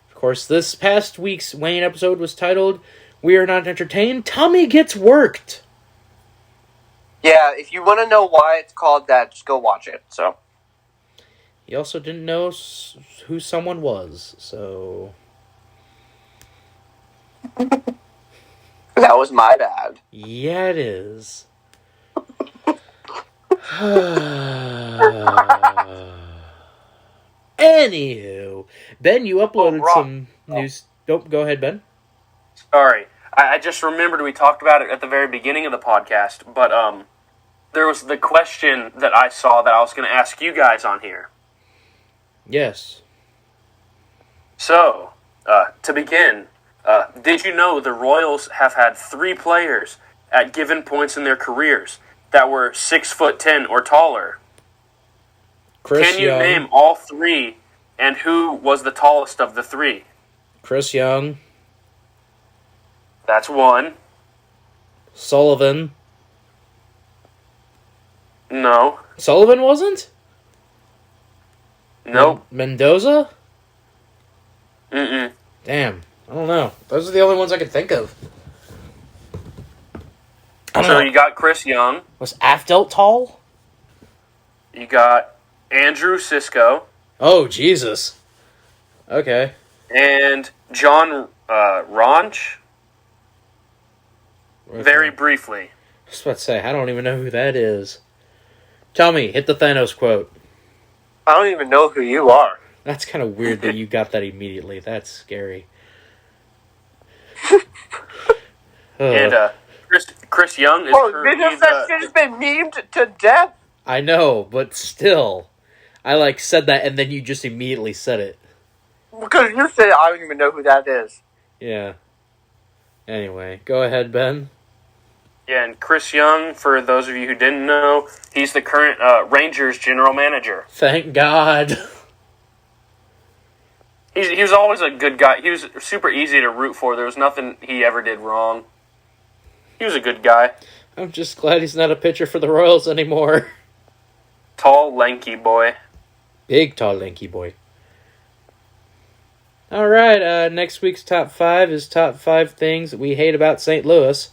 Of course, this past week's Wayne episode was titled We Are Not Entertained. Tommy Gets Worked. Yeah, if you want to know why it's called that, just go watch it. So He also didn't know who someone was, so... that was my bad. Yeah, it is. Anywho, Ben, you uploaded some news. Nope, go ahead, Ben. Sorry. I just remembered we talked about it at the very beginning of the podcast, but there was the question that I saw that I was going to ask you guys on here. Yes. So, to begin, did you know the Royals have had 3 players at given points in their careers that were 6'10" or taller? Chris Can you Young. name all 3, and who was the tallest of the 3? Chris Young. That's 1. Sullivan. No. Sullivan wasn't? Nope. Mendoza? Mm-mm. Damn. I don't know. Those are the only ones I could think of. I don't So know. you got Chris Young. Was Afdelt tall? You got Andrew Sisko. Oh, Jesus. Okay. And John Ronch. Very briefly. I was about to say, I don't even know who that is. Tell me, hit the Thanos quote. I don't even know who you are. That's kind of weird that you got that immediately. That's scary. And Chris Young is currently that shit's been memed to death. I know, but still. I said that and then you just immediately said it. Because you said I don't even know who that is. Yeah. Anyway, go ahead, Ben. Yeah, and Chris Young, for those of you who didn't know, he's the current Rangers general manager. Thank God. He was always a good guy. He was super easy to root for. There was nothing he ever did wrong. He was a good guy. I'm just glad he's not a pitcher for the Royals anymore. Tall, lanky boy. Big, tall, lanky boy. Alright, next week's top 5 is top 5 things that we hate about St. Louis.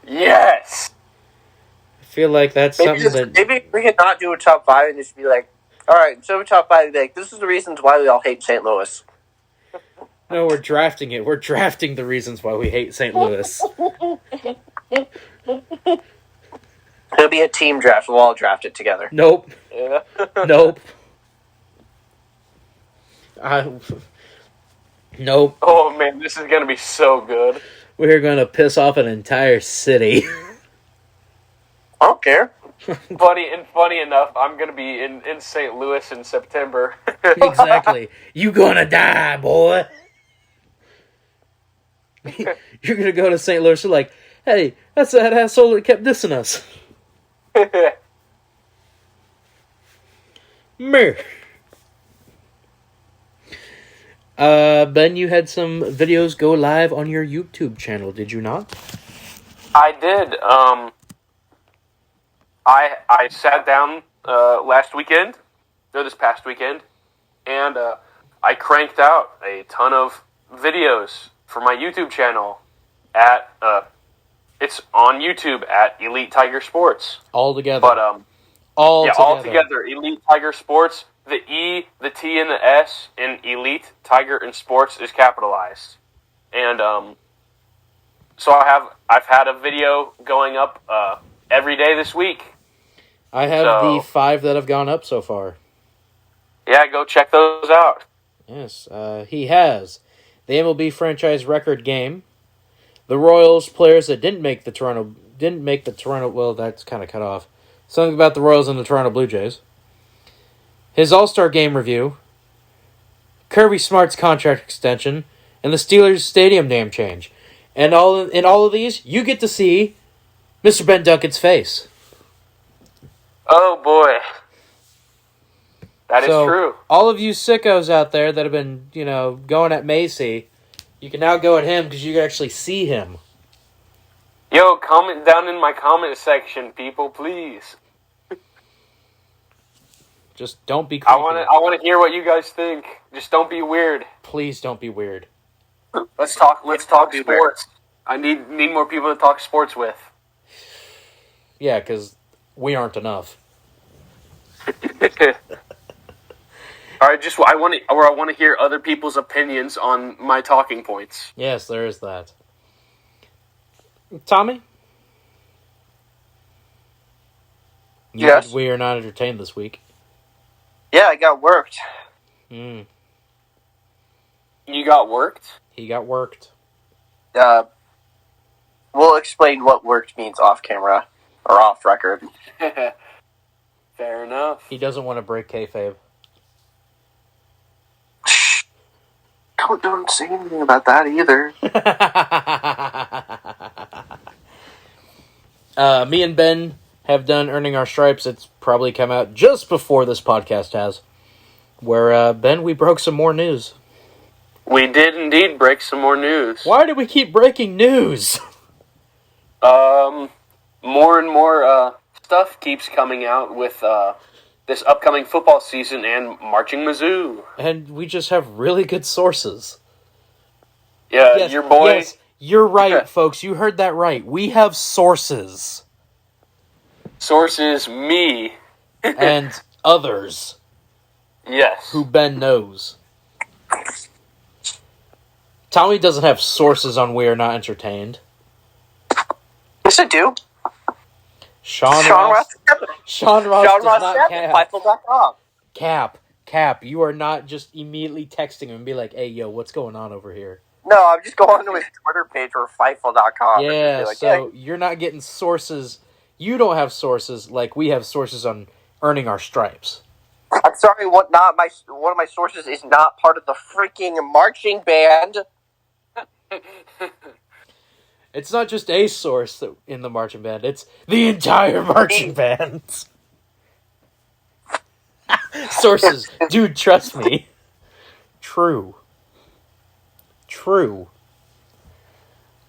Yes! I feel like that's something that... Maybe we could not do a top 5 and just be like, alright, so top 5, like, this is the reasons why we all hate St. Louis. No, we're drafting it. We're drafting the reasons why we hate St. Louis. It'll be a team draft. We'll all draft it together. Nope. Yeah. Nope. Nope. Oh, man, this is going to be so good. We're going to piss off an entire city. I don't care. Funny enough, I'm going to be in St. Louis in September. Exactly. You gonna die, boy. You're gonna go to St. Louis, you're like, hey, that's that asshole that kept dissing us. Meh. Ben, you had some videos go live on your YouTube channel, did you not? I did. I sat down this past weekend, and I cranked out a ton of videos for my YouTube channel at it's on YouTube at Elite Tiger Sports. All together. But all together, Elite Tiger Sports. The E, the T, and the S in Elite Tiger and Sports is capitalized, and so I've had a video going up every day this week. I have the 5 that have gone up so far. Yeah, go check those out. Yes, he has the MLB franchise record game, the Royals players that didn't make the Toronto. Well, that's kind of cut off. Something about the Royals and the Toronto Blue Jays. His All-Star Game review, Kirby Smart's contract extension, and the Steelers stadium name change. And in all of these, you get to see Mr. Ben Duncan's face. Oh boy. That is true. All of you sickos out there that have been, going at Macy, you can now go at him because you can actually see him. Yo, comment down in my comment section, people, please. Just don't be creepy. I want to hear what you guys think. Just don't be weird. Please don't be weird. Let's talk sports. I need more people to talk sports with. Yeah, because we aren't enough. All right, I want to hear other people's opinions on my talking points. Yes, there is that. Tommy? Yes? We are not entertained this week. Yeah, I got worked. You got worked? He got worked. We'll explain what worked means off camera or off record. Fair enough. He doesn't want to break kayfabe. Don't say anything about that either. Me and Ben have done Earning Our Stripes. It's probably come out just before this podcast has. Where, Ben, we broke some more news. We did indeed break some more news. Why do we keep breaking news? More and more stuff keeps coming out with this upcoming football season and Marching Mizzou. And we just have really good sources. Yeah, Yes, your boy. Yes, you're right, folks. You heard that right. We have sources. Sources, me. And others Yes. who Ben knows. Tommy doesn't have sources on We Are Not Entertained. Yes, I do. Sean Ross does not cap. Fifle.com. Cap, you are not just immediately texting him and be like, hey, yo, what's going on over here? No, I'm just going to his Twitter page or Fifle.com. Yeah, Like, so you're not getting sources. You don't have sources like we have sources on Earning Our Stripes. I'm sorry, one of my sources is not part of the freaking marching band. It's not just a source in the marching band, it's the entire marching band. Sources. Dude, trust me. True.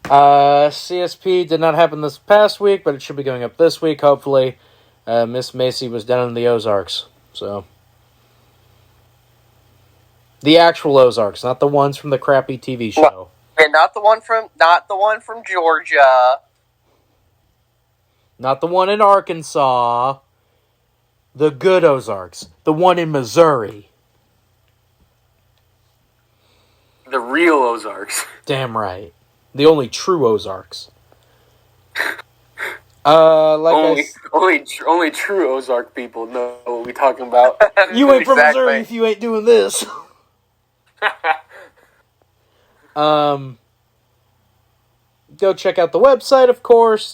CSP did not happen this past week, but it should be going up this week, hopefully. Miss Macy was down in the Ozarks, so... The actual Ozarks, not the ones from the crappy TV show. And not the one from Georgia. Not the one in Arkansas. The good Ozarks. The one in Missouri. The real Ozarks. Damn right. The only true Ozarks. Only true Ozark people know what we're talking about. You ain't from Exactly. Missouri if you ain't doing this. Go check out the website, of course.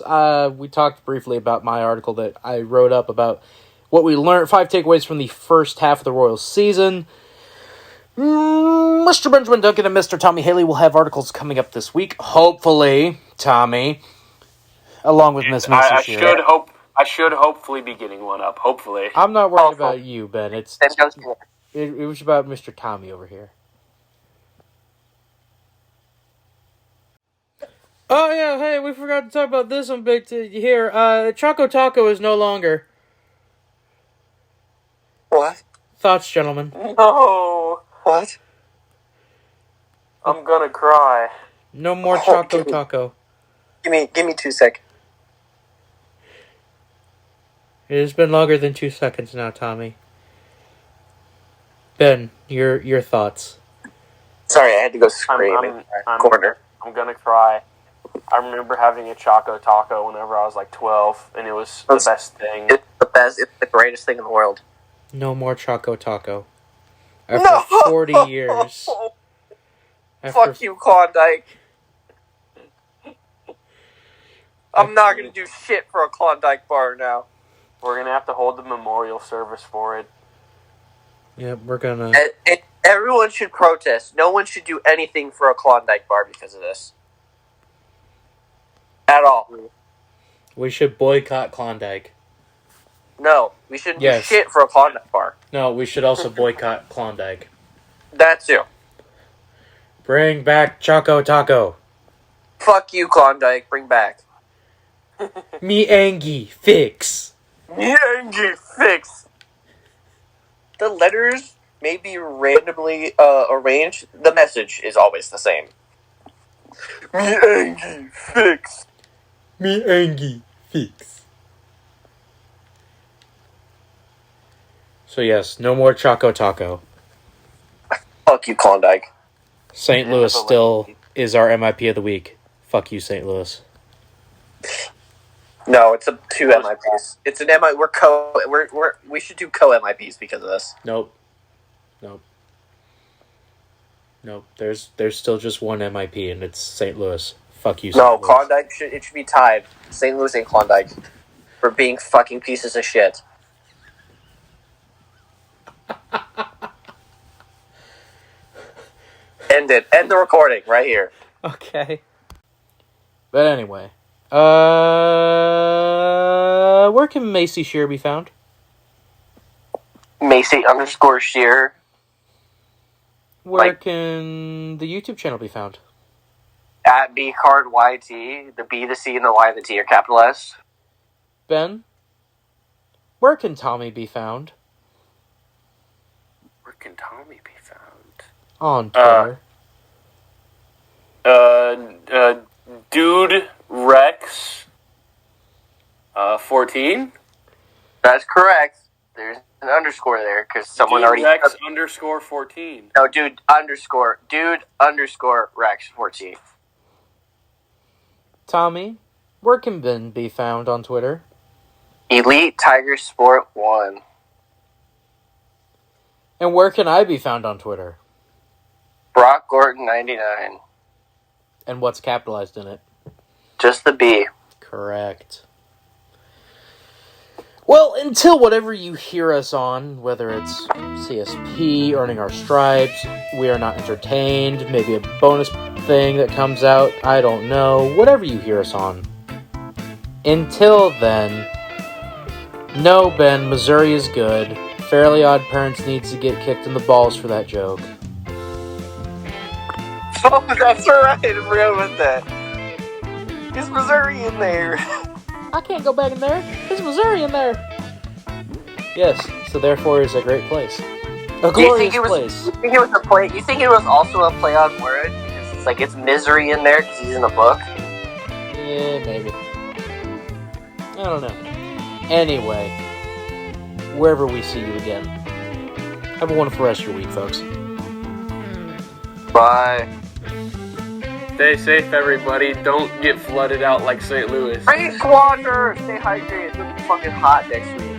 We talked briefly about my article that I wrote up about what we learned, 5 takeaways from the first half of the Royals season. Mr. Benjamin Duncan and Mr. Tommy Haley will have articles coming up this week. Hopefully, Tommy, along with Miss Macy I Shearer. should hopefully be getting one up. Hopefully. I'm not worried about you, Ben. It And was about Mr. Tommy over here. Oh yeah, hey, we forgot to talk about this one big here. Choco Taco is no longer. What? Thoughts, gentlemen? No. What? I'm gonna cry. No more Choco Taco. Give me 2 seconds. It has been longer than 2 seconds now, Tommy. Ben, your thoughts. Sorry, I had to go scream in the corner. I'm gonna cry. I remember having a Choco Taco whenever I was like 12, and it was the best thing. It's the best. It's the greatest thing in the world. No more Choco Taco. After 40 years. Fuck you, Klondike. I'm not gonna do shit for a Klondike bar now. We're gonna have to hold the memorial service for it. Yeah, we're gonna. Everyone should protest. No one should do anything for a Klondike bar because of this. At all. We should boycott Klondike. No, we shouldn't Yes. do shit for a Klondike bar. No, we should also boycott Klondike. That too. Bring back Choco Taco. Fuck you, Klondike. Bring back. Me Angie, fix. Yankee fix. The letters may be randomly arranged. The message is always the same. Yankee fix. Me Angie, fix. So yes, no more Choco Taco. Fuck you, Klondike. St. Louis still is our MIP of the week. Fuck you, St. Louis. No, it's two MIPs. It's an MI. We should do co-MIPs because of this. Nope. There's still just one MIP, and it's St. Louis. Fuck you, St. No, Louis. Klondike should be tied. St. Louis and Klondike for being fucking pieces of shit. End it. End the recording right here. Okay. But anyway, where can Macy Shear be found? Macy_Shear. Where can the YouTube channel be found? At BCardYT. The B, the C, and the Y, and the T are capitalized. Ben, where can Tommy be found? Where can Tommy be found? On Twitter. Dude Rex 14. That's correct. There's an underscore there because someone Dude already. Rex _14. No, dude _ Rex 14. Tommy, where can Ben be found on Twitter? Elite Tiger Sport 1. And where can I be found on Twitter? Brock Gordon 99. And what's capitalized in it? Just the B. Correct. Well, until whatever you hear us on, whether it's CSP, Earning Our Stripes, We Are Not Entertained, maybe a bonus thing that comes out, I don't know, whatever you hear us on. Until then, no, Ben, Missouri is good. Fairly Odd Parents needs to get kicked in the balls for that joke. Oh, that's right. I forgot about that. Is Missouri in there? I can't go back in there. There's Missouri in there. Yes, so therefore it's a great place. A glorious place. You think it was a play? You think it was also a play on word because it's like it's misery in there because he's in the book? Yeah, maybe. I don't know. Anyway, wherever we see you again, have a wonderful rest of your week, folks. Bye. Stay safe, everybody. Don't get flooded out like St. Louis. Drink water. Stay hydrated. It's gonna be fucking hot next week.